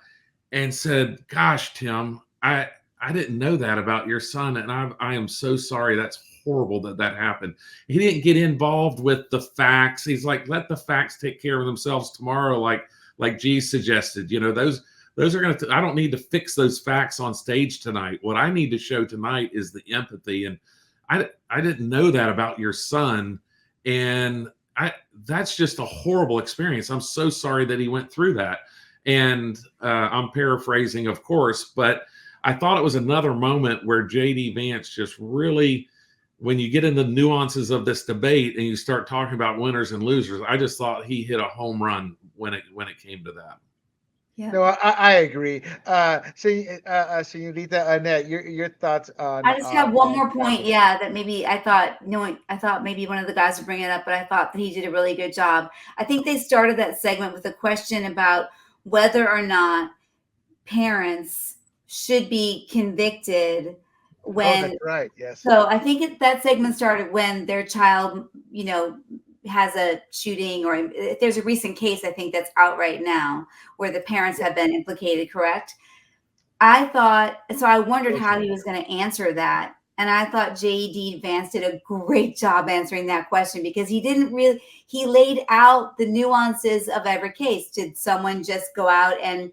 and said, gosh, Tim, I didn't know that about your son. And I am so sorry. That's horrible that happened. He didn't get involved with the facts. He's like, let the facts take care of themselves tomorrow. Like G suggested, those are going to, I don't need to fix those facts on stage tonight. What I need to show tonight is the empathy. And I didn't know that about your son. And that's just a horrible experience. I'm so sorry that he went through that. And I'm paraphrasing, of course, but I thought it was another moment where JD Vance just really, when you get in the nuances of this debate and you start talking about winners and losers, I just thought he hit a home run when it came to that. Yeah. No, I agree. Señorita Annette, your thoughts on? I just have one more point. Yeah, that maybe I thought maybe one of the guys would bring it up, but I thought that he did a really good job. I think they started that segment with a question about whether or not parents should be convicted when. That's right. Yes. So I think that segment started when their child, has a shooting, or if there's a recent case, I think that's out right now where the parents have been implicated. Correct. I wondered how he was going to answer that. And I thought JD Vance did a great job answering that question, because he laid out the nuances of every case. Did someone just go out and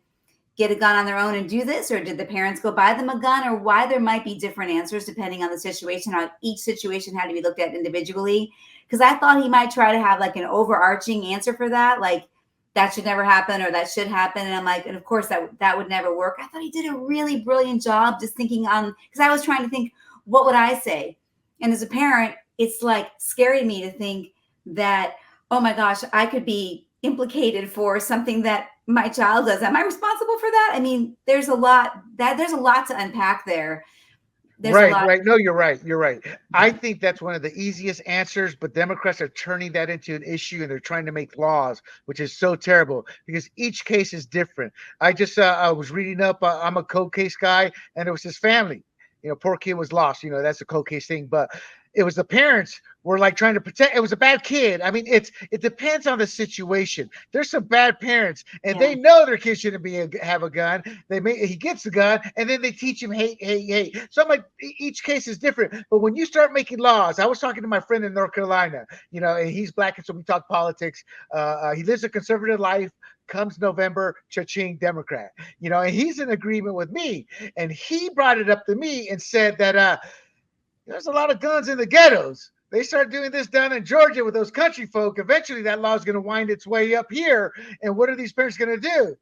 get a gun on their own and do this? Or did the parents go buy them a gun? Or why there might be different answers depending on the situation, how each situation had to be looked at individually. Because I thought he might try to have like an overarching answer for that, like that should never happen or that should happen. And I'm like, and of course that would never work. I thought he did a really brilliant job just thinking on, because I was trying to think, what would I say? And as a parent, it's like scary to me to think that, oh my gosh, I could be implicated for something that my child does. Am I responsible for that? I mean, there's a lot to unpack there. there's a lot. Right. No, you're right. You're right. I think that's one of the easiest answers, but Democrats are turning that into an issue and they're trying to make laws, which is so terrible because each case is different. I was reading up. I'm a cold case guy, and it was his family. Poor kid was lost. That's a cold case thing, but it was the parents were like trying to protect. It was a bad kid. I mean, it depends on the situation. There's some bad parents, and they know their kid shouldn't have a gun. He gets the gun, and then they teach him hate. So I'm like, each case is different. But when you start making laws, I was talking to my friend in North Carolina, and he's black, and so we talk politics. He lives a conservative life. Comes November, cha-ching, Democrat. And he's in agreement with me, and he brought it up to me and said that there's a lot of guns in the ghettos. They start doing this down in Georgia with those country folk. Eventually, that law is going to wind its way up here. And what are these parents going to do?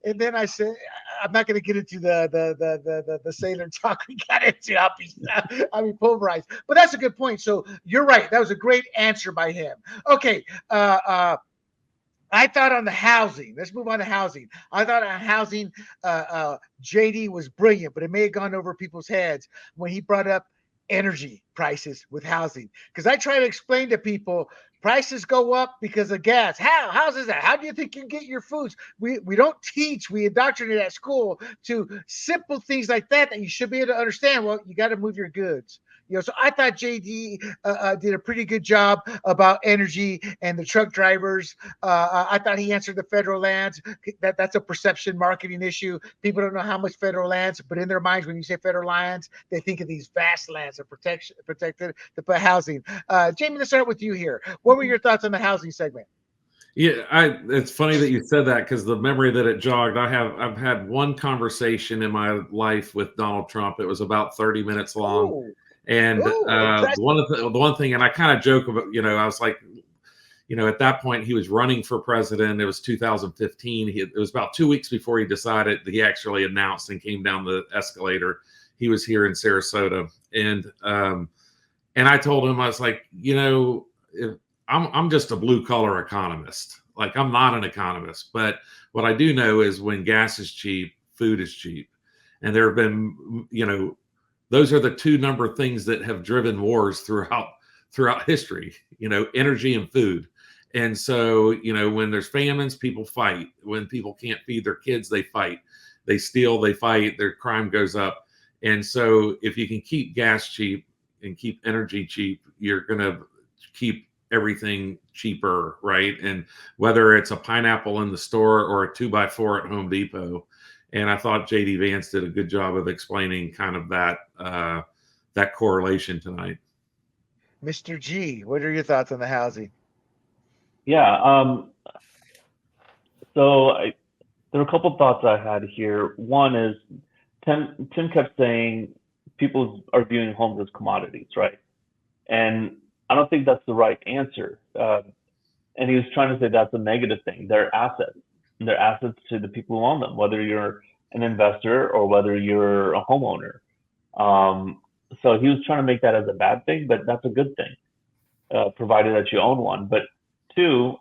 And then I said, I'm not going to get into the sailor talk we got into. I'll be pulverized. But that's a good point. So you're right. That was a great answer by him. Okay. I thought on the housing. Let's move on to housing. I thought on housing, JD was brilliant, but it may have gone over people's heads when he brought up energy prices with housing. Because I try to explain to people, prices go up because of gas. How's that? How do you think you get your foods? We don't teach. We indoctrinate at school to simple things like that you should be able to understand. Well, you got to move your goods. So I thought JD did a pretty good job about energy and the truck drivers. I thought he answered the federal lands. That's a perception marketing issue. People don't know how much federal lands, but in their minds, when you say federal lands, they think of these vast lands of protected to put housing. Jamie, let's start with you here. What were your thoughts on the housing segment? Yeah, it's funny that you said that because the memory that it jogged, I've had one conversation in my life with Donald Trump. It was about 30 minutes long. Ooh. And the one thing, and I kind of joke about, I was like, at that point he was running for president. It was 2015. It was about 2 weeks before he decided he actually announced and came down the escalator. He was here in Sarasota, and I told him, I was like, I'm just a blue collar economist. Like, I'm not an economist, but what I do know is when gas is cheap, food is cheap, and there have been, those are the two number things that have driven wars throughout history, energy and food. And so, when there's famines, people fight. When people can't feed their kids, they fight. They steal, they fight, their crime goes up. And so if you can keep gas cheap and keep energy cheap, you're going to keep everything cheaper, right? And whether it's a pineapple in the store or a 2x4 at Home Depot. And I thought JD Vance did a good job of explaining kind of that correlation tonight. Mr. G, what are your thoughts on the housing? Yeah. So there are a couple of thoughts I had here. One is Tim kept saying people are viewing homes as commodities, right? And I don't think that's the right answer. And he was trying to say that's a negative thing. They're assets. They're assets to the people who own them, whether you're an investor or whether you're a homeowner. So he was trying to make that as a bad thing, but that's a good thing, provided that you own one. But two,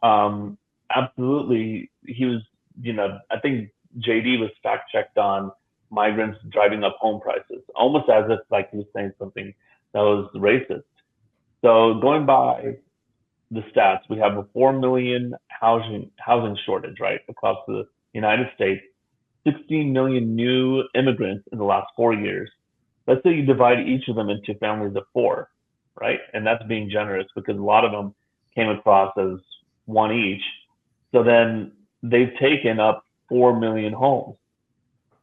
absolutely, he was, I think JD was fact checked on migrants driving up home prices, almost as if like he was saying something that was racist. So going by the stats, we have a 4 million housing shortage, right, across the United States, 16 million new immigrants in the last 4 years. Let's say you divide each of them into families of 4, right? And that's being generous because a lot of them came across as one each. So then they've taken up 4 million homes,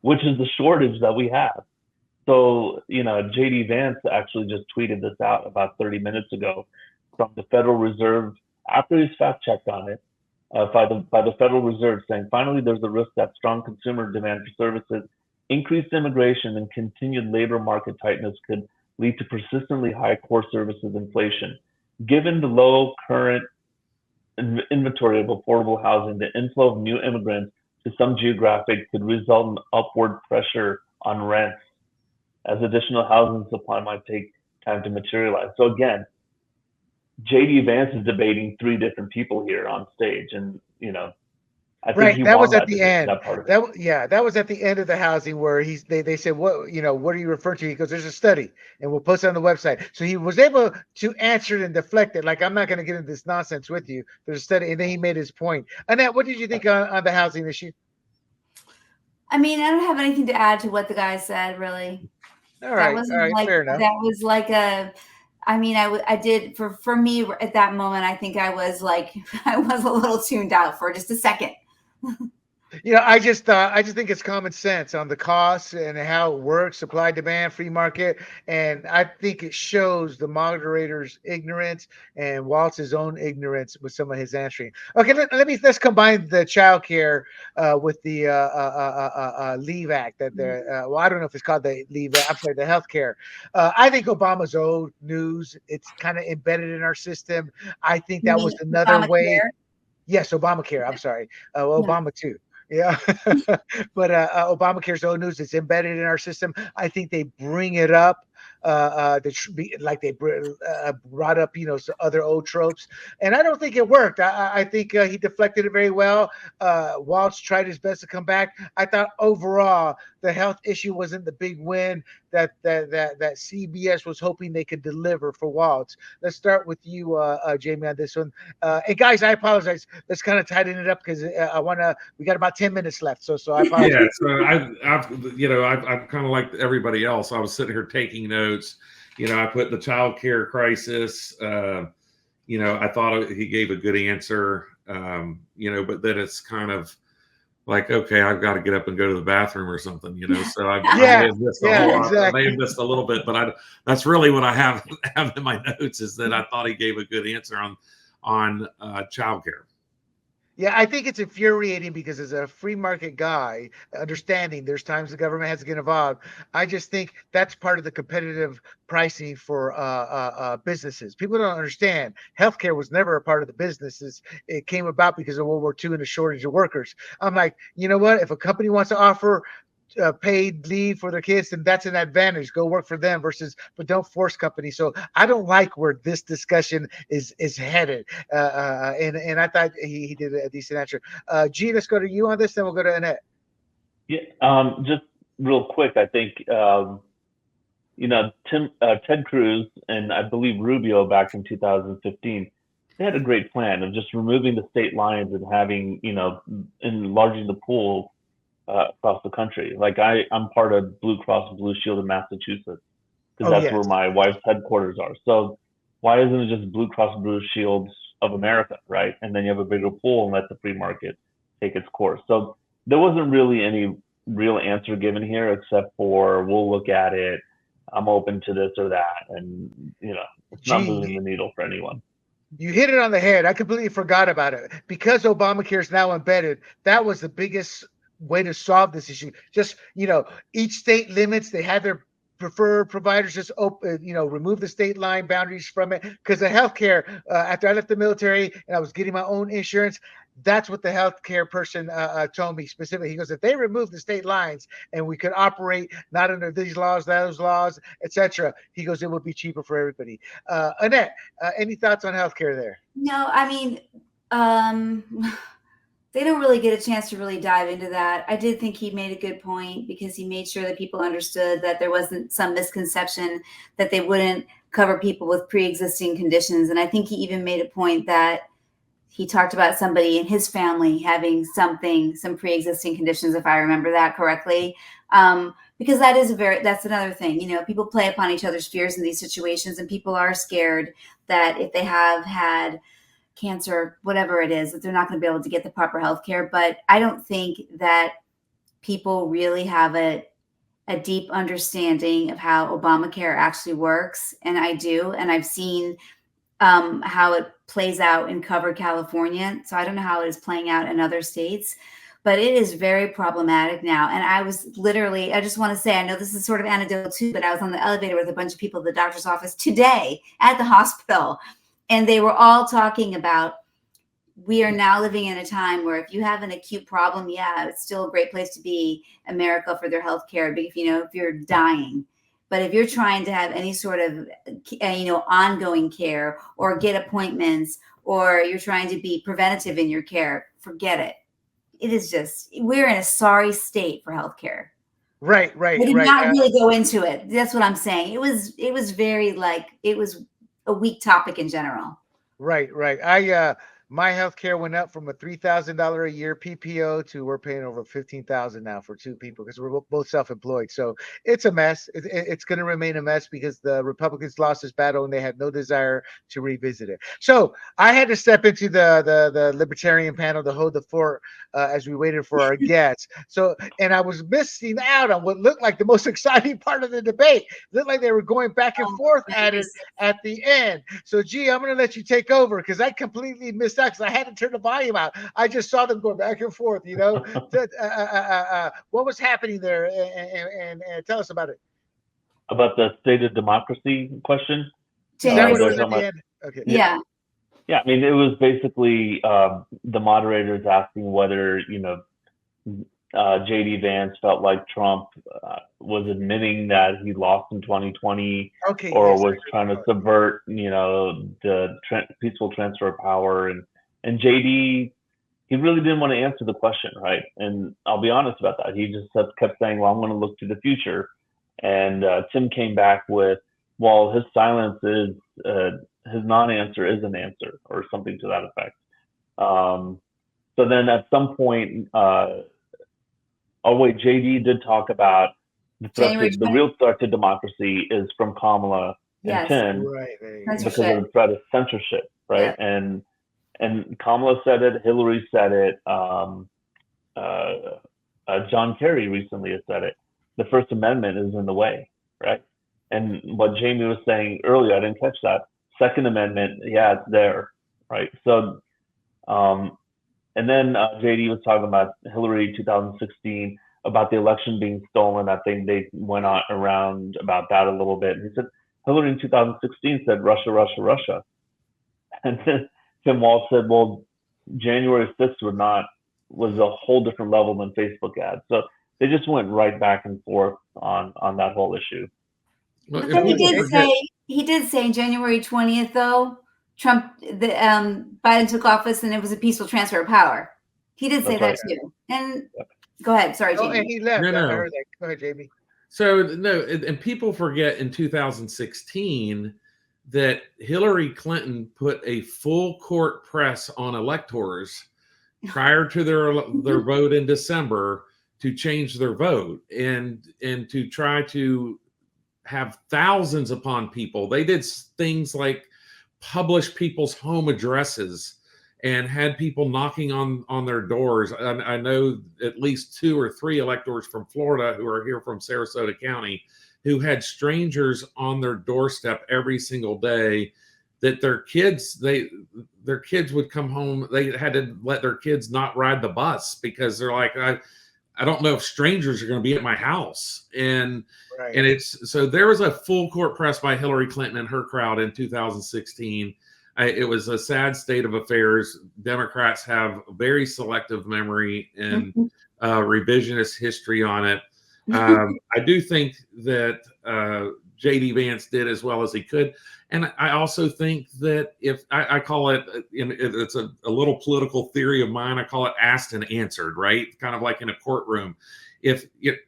which is the shortage that we have. So, JD Vance actually just tweeted this out about 30 minutes ago from the Federal Reserve after he's fact checked on it by the Federal Reserve, saying finally there's a risk that strong consumer demand for services, increased immigration, and continued labor market tightness could lead to persistently high core services inflation. Given the low current inventory of affordable housing, the inflow of new immigrants to some geographic could result in upward pressure on rents, as additional housing supply might take time to materialize. So again, JD Vance is debating 3 different people here on stage, and I think Right, he that won was at the end. that part of it. That was at the end of the housing where they said, what are you referring to? He goes, there's a study, and we'll post it on the website. So he was able to answer it and deflect it. Like, I'm not going to get into this nonsense with you. There's a study, and then he made his point. Annette, what did you think on the housing issue? I mean, I don't have anything to add to what the guy said, really. All right, fair enough. That was like I mean, I did for me at that moment. I think I was like, I was a little tuned out for just a second. I just think it's common sense on the costs and how it works, supply, demand, free market, and I think it shows the moderator's ignorance and Waltz's own ignorance with some of his answering. Okay, let's combine the childcare with the Leave Act. I don't know if it's called the Leave Act. I'm sorry, the healthcare. I think Obama's old news. It's kind of embedded in our system. I think that was another way. Yes, Obamacare. I'm sorry. Obama too. Yeah, but Obamacare's old news. It's embedded in our system. I think they bring it up, like they brought up, some other old tropes, and I don't think it worked. I think he deflected it very well. Walz tried his best to come back. I thought overall the health issue wasn't the big win that CBS was hoping they could deliver for Walz. Let's start with you, Jamie, on this one. And guys, I apologize. Let's kind of tighten it up because we got about 10 minutes left. So I apologize. Yeah, so I've kind of like everybody else. I was sitting here taking notes. I put the childcare crisis. I thought he gave a good answer. But then it's kind of like, okay, I've got to get up and go to the bathroom or something, So I may have missed I may have missed a little bit, but that's really what I have in my notes is that I thought he gave a good answer on childcare. Yeah, I think it's infuriating because as a free market guy, understanding there's times the government has to get involved, I just think that's part of the competitive pricing for businesses. People don't understand healthcare was never a part of the businesses. It came about because of World War II and a shortage of workers. I'm like, you know what? If a company wants to offer paid leave for their kids, then that's an advantage. Go work for them but don't force companies. So I don't like where this discussion is headed. And I thought he did a decent answer. G, let's go to you on this, then we'll go to Annette. Yeah, just real quick, I think Ted Cruz and I believe Rubio back in 2015, they had a great plan of just removing the state lines and having enlarging the pool across the country. Like I'm part of Blue Cross Blue Shield in Massachusetts because that's where my wife's headquarters are. So why isn't it just Blue Cross Blue Shields of America, right? And then you have a bigger pool and let the free market take its course. So there wasn't really any real answer given here except for we'll look at it. I'm open to this or that, and it's not moving the needle for anyone. You hit it on the head. I completely forgot about it because Obamacare is now embedded. That was the biggest way to solve this issue. Just each state limits, they have their preferred providers just open, remove the state line boundaries from it. Because the healthcare, after I left the military and I was getting my own insurance, that's what the healthcare person told me specifically. He goes, if they remove the state lines and we could operate not under these laws, those laws, etc., he goes, it would be cheaper for everybody. Annette, any thoughts on healthcare there? No, I mean, they don't really get a chance to really dive into that. I did think he made a good point because he made sure that people understood that there wasn't some misconception that they wouldn't cover people with pre-existing conditions. And I think he even made a point that he talked about somebody in his family having some pre-existing conditions, if I remember that correctly. Because that's another thing, people play upon each other's fears in these situations, and people are scared that if they have had cancer, whatever it is, that they're not going to be able to get the proper health care. But I don't think that people really have a deep understanding of how Obamacare actually works. And I do. And I've seen how it plays out in covered California. So I don't know how it is playing out in other states, but it is very problematic now. And I just want to say, I know this is sort of anecdotal too, but I was on the elevator with a bunch of people at the doctor's office today at the hospital. And they were all talking about, we are now living in a time where if you have an acute problem, it's still a great place to be, America, for their health care. But if you're dying, but if you're trying to have any sort of, ongoing care or get appointments, or you're trying to be preventative in your care, forget it. it is just, we're in a sorry state for healthcare. Right. They did not really go into it. That's what I'm saying. It was very it was a weak topic in general. Right. My healthcare went up from a $3,000 a year PPO to we're paying over $15,000 now for two people because we're both self-employed. So it's a mess. It's going to remain a mess because the Republicans lost this battle and they had no desire to revisit it. So I had to step into the libertarian panel to hold the fort as we waited for our guests. So, and I was missing out on what looked like the most exciting part of the debate. It looked like they were going back and forth at it at the end. So, G, I'm going to let you take over because I completely missed out because I had to turn the volume out. I just saw them go back and forth, you know. What was happening there? And tell us about it. About the state of democracy question? Is that what it was at the end? Okay. Yeah. Yeah, I mean, it was basically the moderators asking whether, JD Vance felt like Trump was admitting that he lost in 2020, or was trying to subvert, the peaceful transfer of power. And JD, he really didn't want to answer the question, right? And I'll be honest about that. He just kept saying, well, I'm going to look to the future. And Tim came back with, well, his silence is, his non-answer is an answer, or something to that effect. So then at some point, JD did talk about the real threat to democracy is from Kamala and Tim, because of the threat of censorship, right? Yeah. And Kamala said it, Hillary said it, John Kerry recently has said it. The First Amendment is in the way, right? And what Jamie was saying earlier, I didn't catch that. Second Amendment, yeah, it's there, right? So, and then JD was talking about Hillary 2016, about the election being stolen. I think they went on around about that a little bit. And he said, Hillary in 2016 said, Russia, Russia, Russia. And then Tim Walz said, well, January 6th was a whole different level than Facebook ads. So they just went right back and forth on that whole issue. Well, he did say January 20th, though, Biden took office and it was a peaceful transfer of power. He did say that too. And go ahead. Sorry, Jamie. And he left. No. I heard that. Go ahead, Jamie. So, no, and people forget in 2016 that Hillary Clinton put a full court press on electors prior to their vote in December to change their vote and to try to have thousands upon people. They did things like publish people's home addresses and had people knocking on their doors. I know at least 2 or 3 electors from Florida who are here from Sarasota County who had strangers on their doorstep every single day, that their kids would come home. They had to let their kids not ride the bus because they're like, I don't know if strangers are going to be at my house. And it's, so there was a full court press by Hillary Clinton and her crowd in 2016. It was a sad state of affairs. Democrats have very selective memory and revisionist history on it. I do think that JD Vance did as well as he could. And I also think that if I call it, it's a little political theory of mine, I call it asked and answered, right? Kind of like in a courtroom. If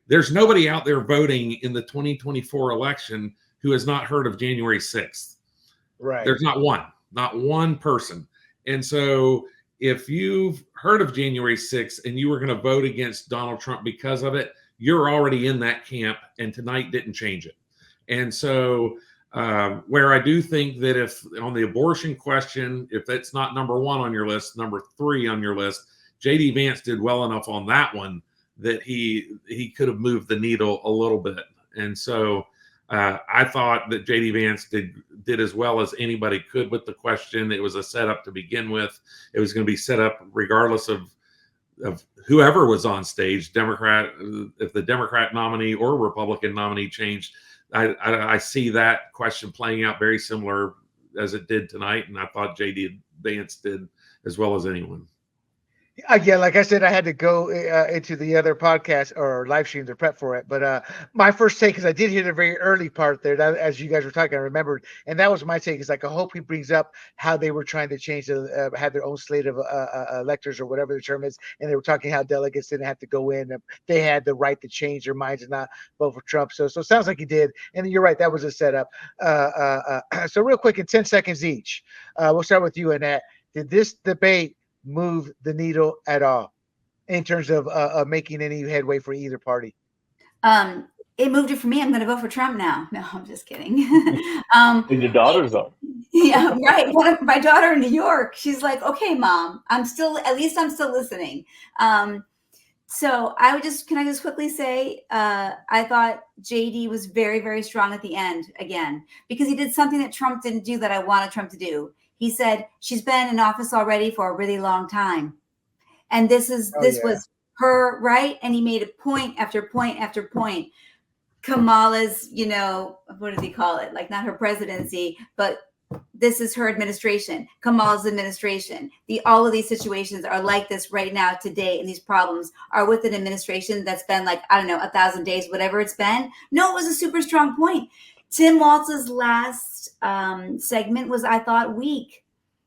there's nobody out there voting in the 2024 election who has not heard of January 6th. Right. There's not one person. And so if you've heard of January 6th and you were going to vote against Donald Trump because of it, you're already in that camp, and tonight didn't change it. And so where I do think that if on the abortion question, if it's not number 1 on your list, number 3 on your list, JD Vance did well enough on that one that he could have moved the needle a little bit. And so I thought that JD Vance did as well as anybody could with the question. It was a setup to begin with. It was going to be set up regardless of whoever was on stage, Democrat, if the Democrat nominee or Republican nominee changed. I see that question playing out very similar as it did tonight, and I thought JD Vance did as well as anyone. Yeah, like I said, I had to go into the other podcast or live stream to prep for it. But my first take, because I did hear the very early part there, that, as you guys were talking, I remembered, and that was my take. Is like, I hope he brings up how they were trying to change had their own slate of electors or whatever the term is, and they were talking how delegates didn't have to go in; they had the right to change their minds and not vote for Trump. So it sounds like he did, and you're right, that was a setup. So real quick, in 10 seconds each, we'll start with you, Annette. Did this debate move the needle at all in terms of making any headway for either party? It moved it for me. I'm going to vote for Trump now. No, I'm just kidding. And your daughters are. Yeah, right. My daughter in New York, she's like, okay, Mom, at least I'm still listening. So can I just quickly say, I thought JD was very, very strong at the end again, because he did something that Trump didn't do that I wanted Trump to do. He said, she's been in office already for a really long time. And this was her, right? And he made a point after point after point. Kamala's, what does he call it? Like, not her presidency, but this is her administration, Kamala's administration. All of these situations are like this right now today, and these problems are with an administration that's been like, I don't know, 1,000 days, whatever it's been. No, it was a super strong point. Tim Walz's last segment was, I thought, weak.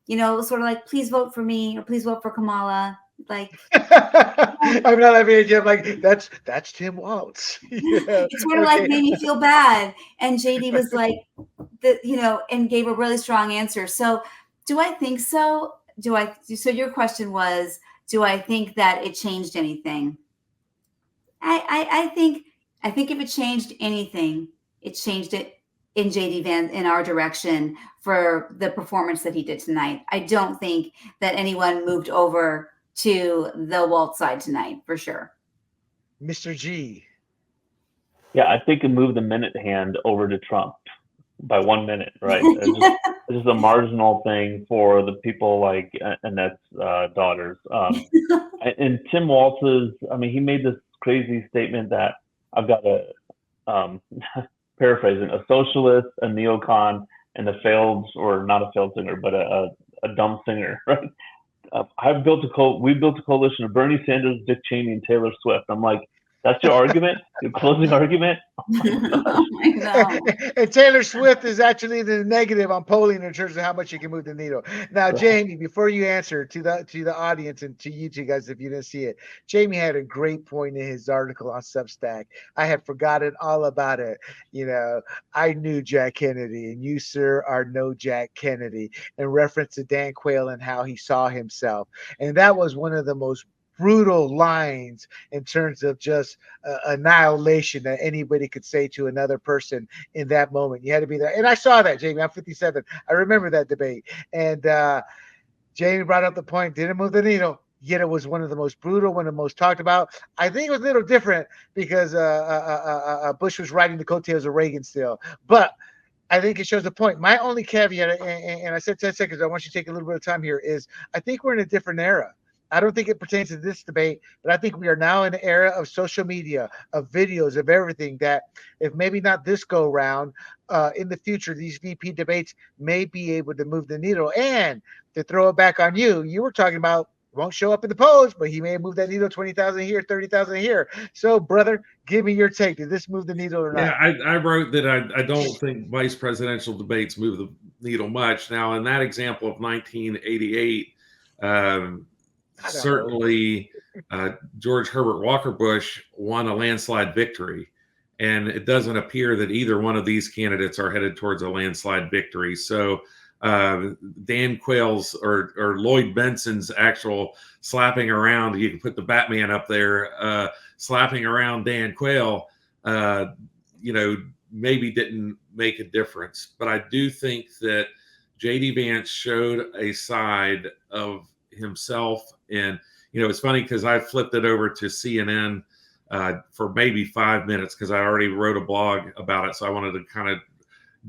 It was sort of like, please vote for me, or please vote for Kamala. Like, I'm not laughing at you. I'm like, that's Tim Walz. Yeah. It sort of like made me feel bad. And JD was like, and gave a really strong answer. So do I think so? So your question was, do I think that it changed anything? I think if it changed anything, it changed it in JD Vance, in our direction, for the performance that he did tonight. I don't think that anyone moved over to the Waltz side tonight, for sure. Mr. G. Yeah, I think it moved the minute hand over to Trump by 1 minute, right? It's just a marginal thing for the people like Annette's daughters. And Tim Walz's, he made this crazy statement that I've got a paraphrasing, a socialist, a neocon, and a failed, or not a failed singer, but a dumb singer, right? We built a coalition of Bernie Sanders, Dick Cheney, and Taylor Swift. I'm like, that's your argument? Your closing argument? Oh my God. And Taylor Swift is actually the negative on polling in terms of how much you can move the needle. Now, Jamie, before you answer to the audience and to you two guys, if you didn't see it, Jamie had a great point in his article on Substack. I had forgotten all about it. I knew Jack Kennedy, and you, sir, are no Jack Kennedy, in reference to Dan Quayle and how he saw himself. And that was one of the most brutal lines in terms of just annihilation that anybody could say to another person in that moment. You had to be there. And I saw that, Jamie. I'm 57. I remember that debate. And Jamie brought up the point, didn't move the needle, yet it was one of the most brutal, one of the most talked about. I think it was a little different because Bush was riding the coattails of Reagan still. But I think it shows the point. My only caveat, and I said 10 seconds, I want you to take a little bit of time here, is I think we're in a different era. I don't think it pertains to this debate, but I think we are now in an era of social media, of videos, of everything, that if maybe not this go round, in the future, these VP debates may be able to move the needle. And to throw it back on you, you were talking about won't show up in the polls, but he may have moved that needle 20,000 here, 30,000 here. So, brother, give me your take. Did this move the needle or not? Yeah, I wrote that I don't think vice presidential debates move the needle much. Now, in that example of 1988, certainly George Herbert Walker Bush won a landslide victory, and it doesn't appear that either one of these candidates are headed towards a landslide victory. So Dan Quayle's or Lloyd Benson's actual slapping around, you can put the Batman up there, slapping around Dan Quayle, maybe didn't make a difference. But I do think that JD Vance showed a side of himself. And it's funny because I flipped it over to CNN for maybe 5 minutes because I already wrote a blog about it, so I wanted to kind of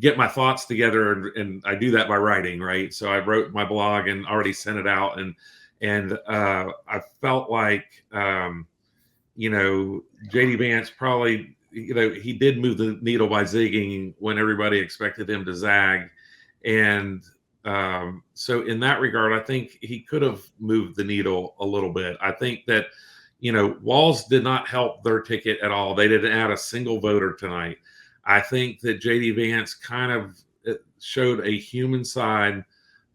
get my thoughts together, and I do that by writing, right? So I wrote my blog and already sent it out, and I felt like JD Vance probably, he did move the needle by zigging when everybody expected him to zag, and So in that regard, I think he could have moved the needle a little bit. I think that, Walz did not help their ticket at all. They didn't add a single voter tonight. I think that JD Vance kind of showed a human side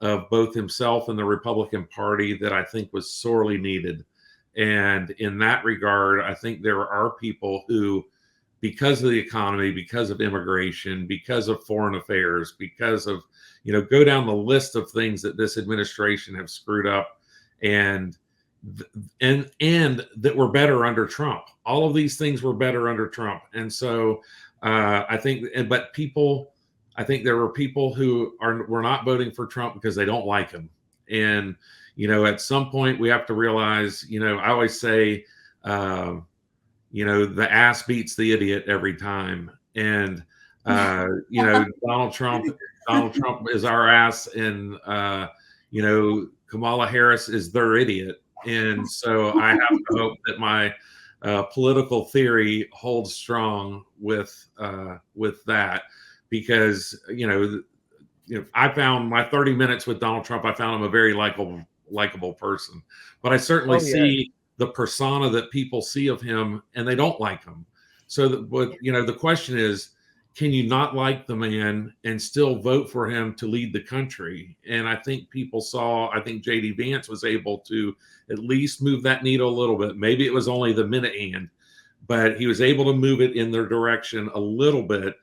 of both himself and the Republican Party that I think was sorely needed. And in that regard, I think there are people who, because of the economy, because of immigration, because of foreign affairs, because of, go down the list of things that this administration have screwed up and that were better under Trump. All of these things were better under Trump. And so I think there were people who were not voting for Trump because they don't like him. And, at some point we have to realize, I always say, the ass beats the idiot every time. And, Donald Trump is our ass, and, Kamala Harris is their idiot. And so I have to hope that my political theory holds strong with that, because, I found my 30 minutes with Donald Trump, I found him a very likable person, but I certainly see the persona that people see of him and they don't like him. So the question is, can you not like the man and still vote for him to lead the country? And I think I think JD Vance was able to at least move that needle a little bit. Maybe it was only the minute hand, but he was able to move it in their direction a little bit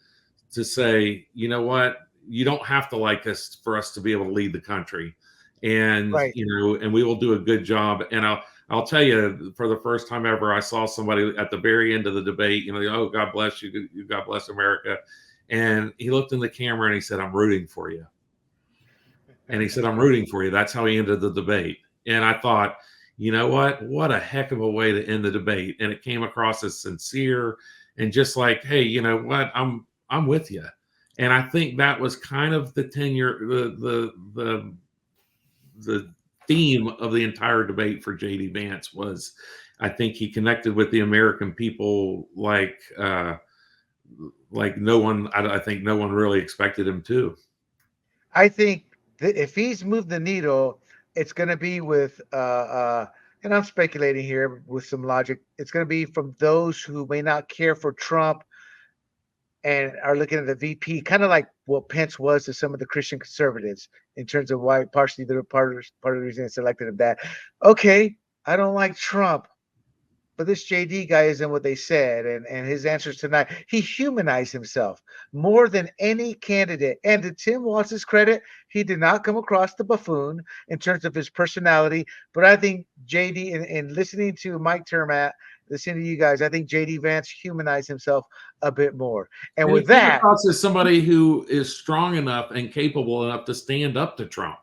to say, you know what, you don't have to like us for us to be able to lead the country. And, Right. And we will do a good job. And I'll tell you, for the first time ever, I saw somebody at the very end of the debate, oh, God bless you, God bless America. And he looked in the camera and he said, I'm rooting for you. And he said, I'm rooting for you. That's how he ended the debate. And I thought, you know what a heck of a way to end the debate. And it came across as sincere and just like, hey, you know what, I'm with you. And I think that was kind of the tenure, the theme of the entire debate for JD Vance was, I think he connected with the American people like no one, I think no one really expected him to. I think that if he's moved the needle, it's going to be with, and I'm speculating here with some logic, it's going to be from those who may not care for Trump and are looking at the VP, kind of like what Pence was to some of the Christian conservatives in terms of why partially they're part of the reason they selected him. That, okay, I don't like Trump, but this JD guy isn't what they said. And his answers tonight, he humanized himself more than any candidate. And to Tim Walz's credit, he did not come across the buffoon in terms of his personality. But I think JD, in listening to Mike Termat, listening to you guys, I think JD Vance humanized himself a bit more. And with that, across as somebody who is strong enough and capable enough to stand up to Trump.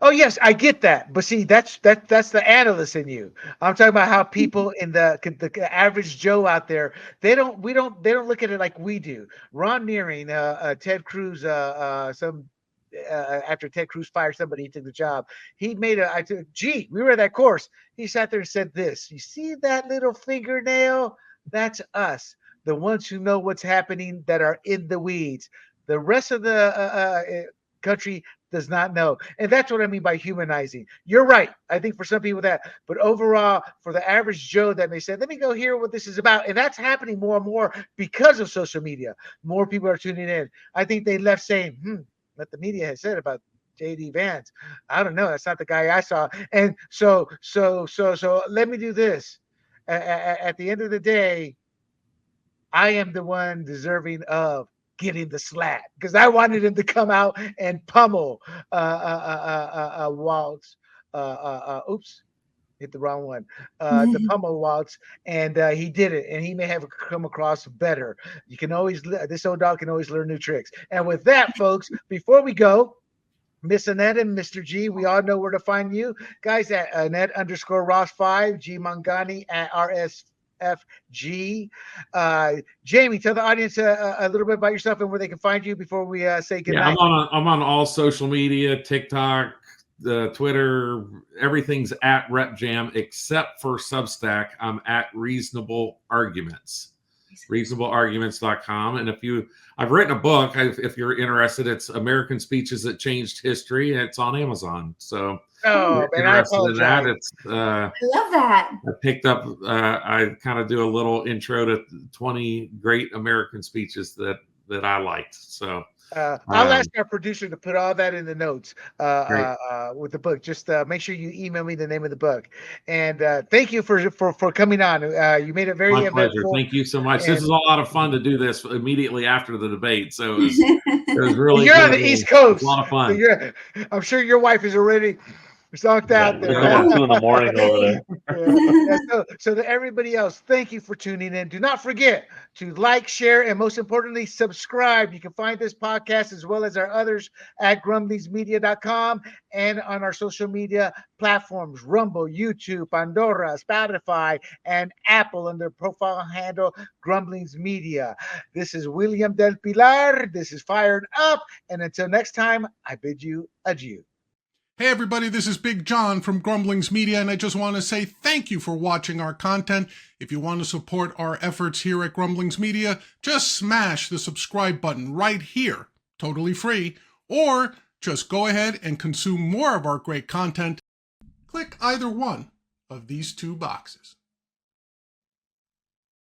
Oh yes, I get that, but see, that's the analyst in you. I'm talking about how people in the average Joe out there, they don't look at it like we do. Ron Nearing, Ted Cruz, after Ted Cruz fired somebody, he took the job. He made we were at that course. He sat there and said this. You see that little fingernail? That's us, the ones who know what's happening, that are in the weeds. The rest of the country does not know. And that's what I mean by humanizing. You're right. I think for some people that, but overall, for the average Joe that may say, let me go hear what this is about. And that's happening more and more because of social media. More people are tuning in. I think they left saying, what the media has said about JD Vance, I don't know. That's not the guy I saw. And so let me do this. At the end of the day, I am the one deserving of getting the slack because I wanted him to come out and pummel Walz. Oops, hit the wrong one. The pummel Walz, and he did it. And he may have come across better. You can always, this old dog can always learn new tricks. And with that, folks, before we go, Miss Annette and Mr. G, we all know where to find you guys at Annette_Ross5, G Mangani at RSFG. Jamie, tell the audience a little bit about yourself and where they can find you before we say goodnight. Yeah, I'm on all social media, TikTok, Twitter, everything's at Rep Jam except for Substack. I'm at Reasonable Arguments. reasonablearguments.com. And I've written a book. If you're interested, it's American Speeches That Changed History, and it's on Amazon. So Oh, man, I apologize. It's I love that. I picked up. I kind of do a little intro to 20 great American speeches that I liked. So I'll ask our producer to put all that in the notes with the book. Just make sure you email me the name of the book. And thank you for coming on. You made it very my pleasure. eventful. Thank you so much. This is a lot of fun to do this immediately after the debate. So it was really. You're on the East Coast. A lot of fun. So I'm sure your wife is already knocked out there. It's almost 2 in the morning over there. So to everybody else, thank you for tuning in. Do not forget to like, share, and most importantly, subscribe. You can find this podcast as well as our others at grumblingsmedia.com and on our social media platforms, Rumble, YouTube, Pandora, Spotify, and Apple under profile handle Grumblings Media. This is William Del Pilar. This is Fired Up. And until next time, I bid you adieu. Hey everybody, this is Big John from Grumblings Media, and I just want to say thank you for watching our content. If you want to support our efforts here at Grumblings Media, just smash the subscribe button right here, totally free, or just go ahead and consume more of our great content. Click either one of these 2 boxes.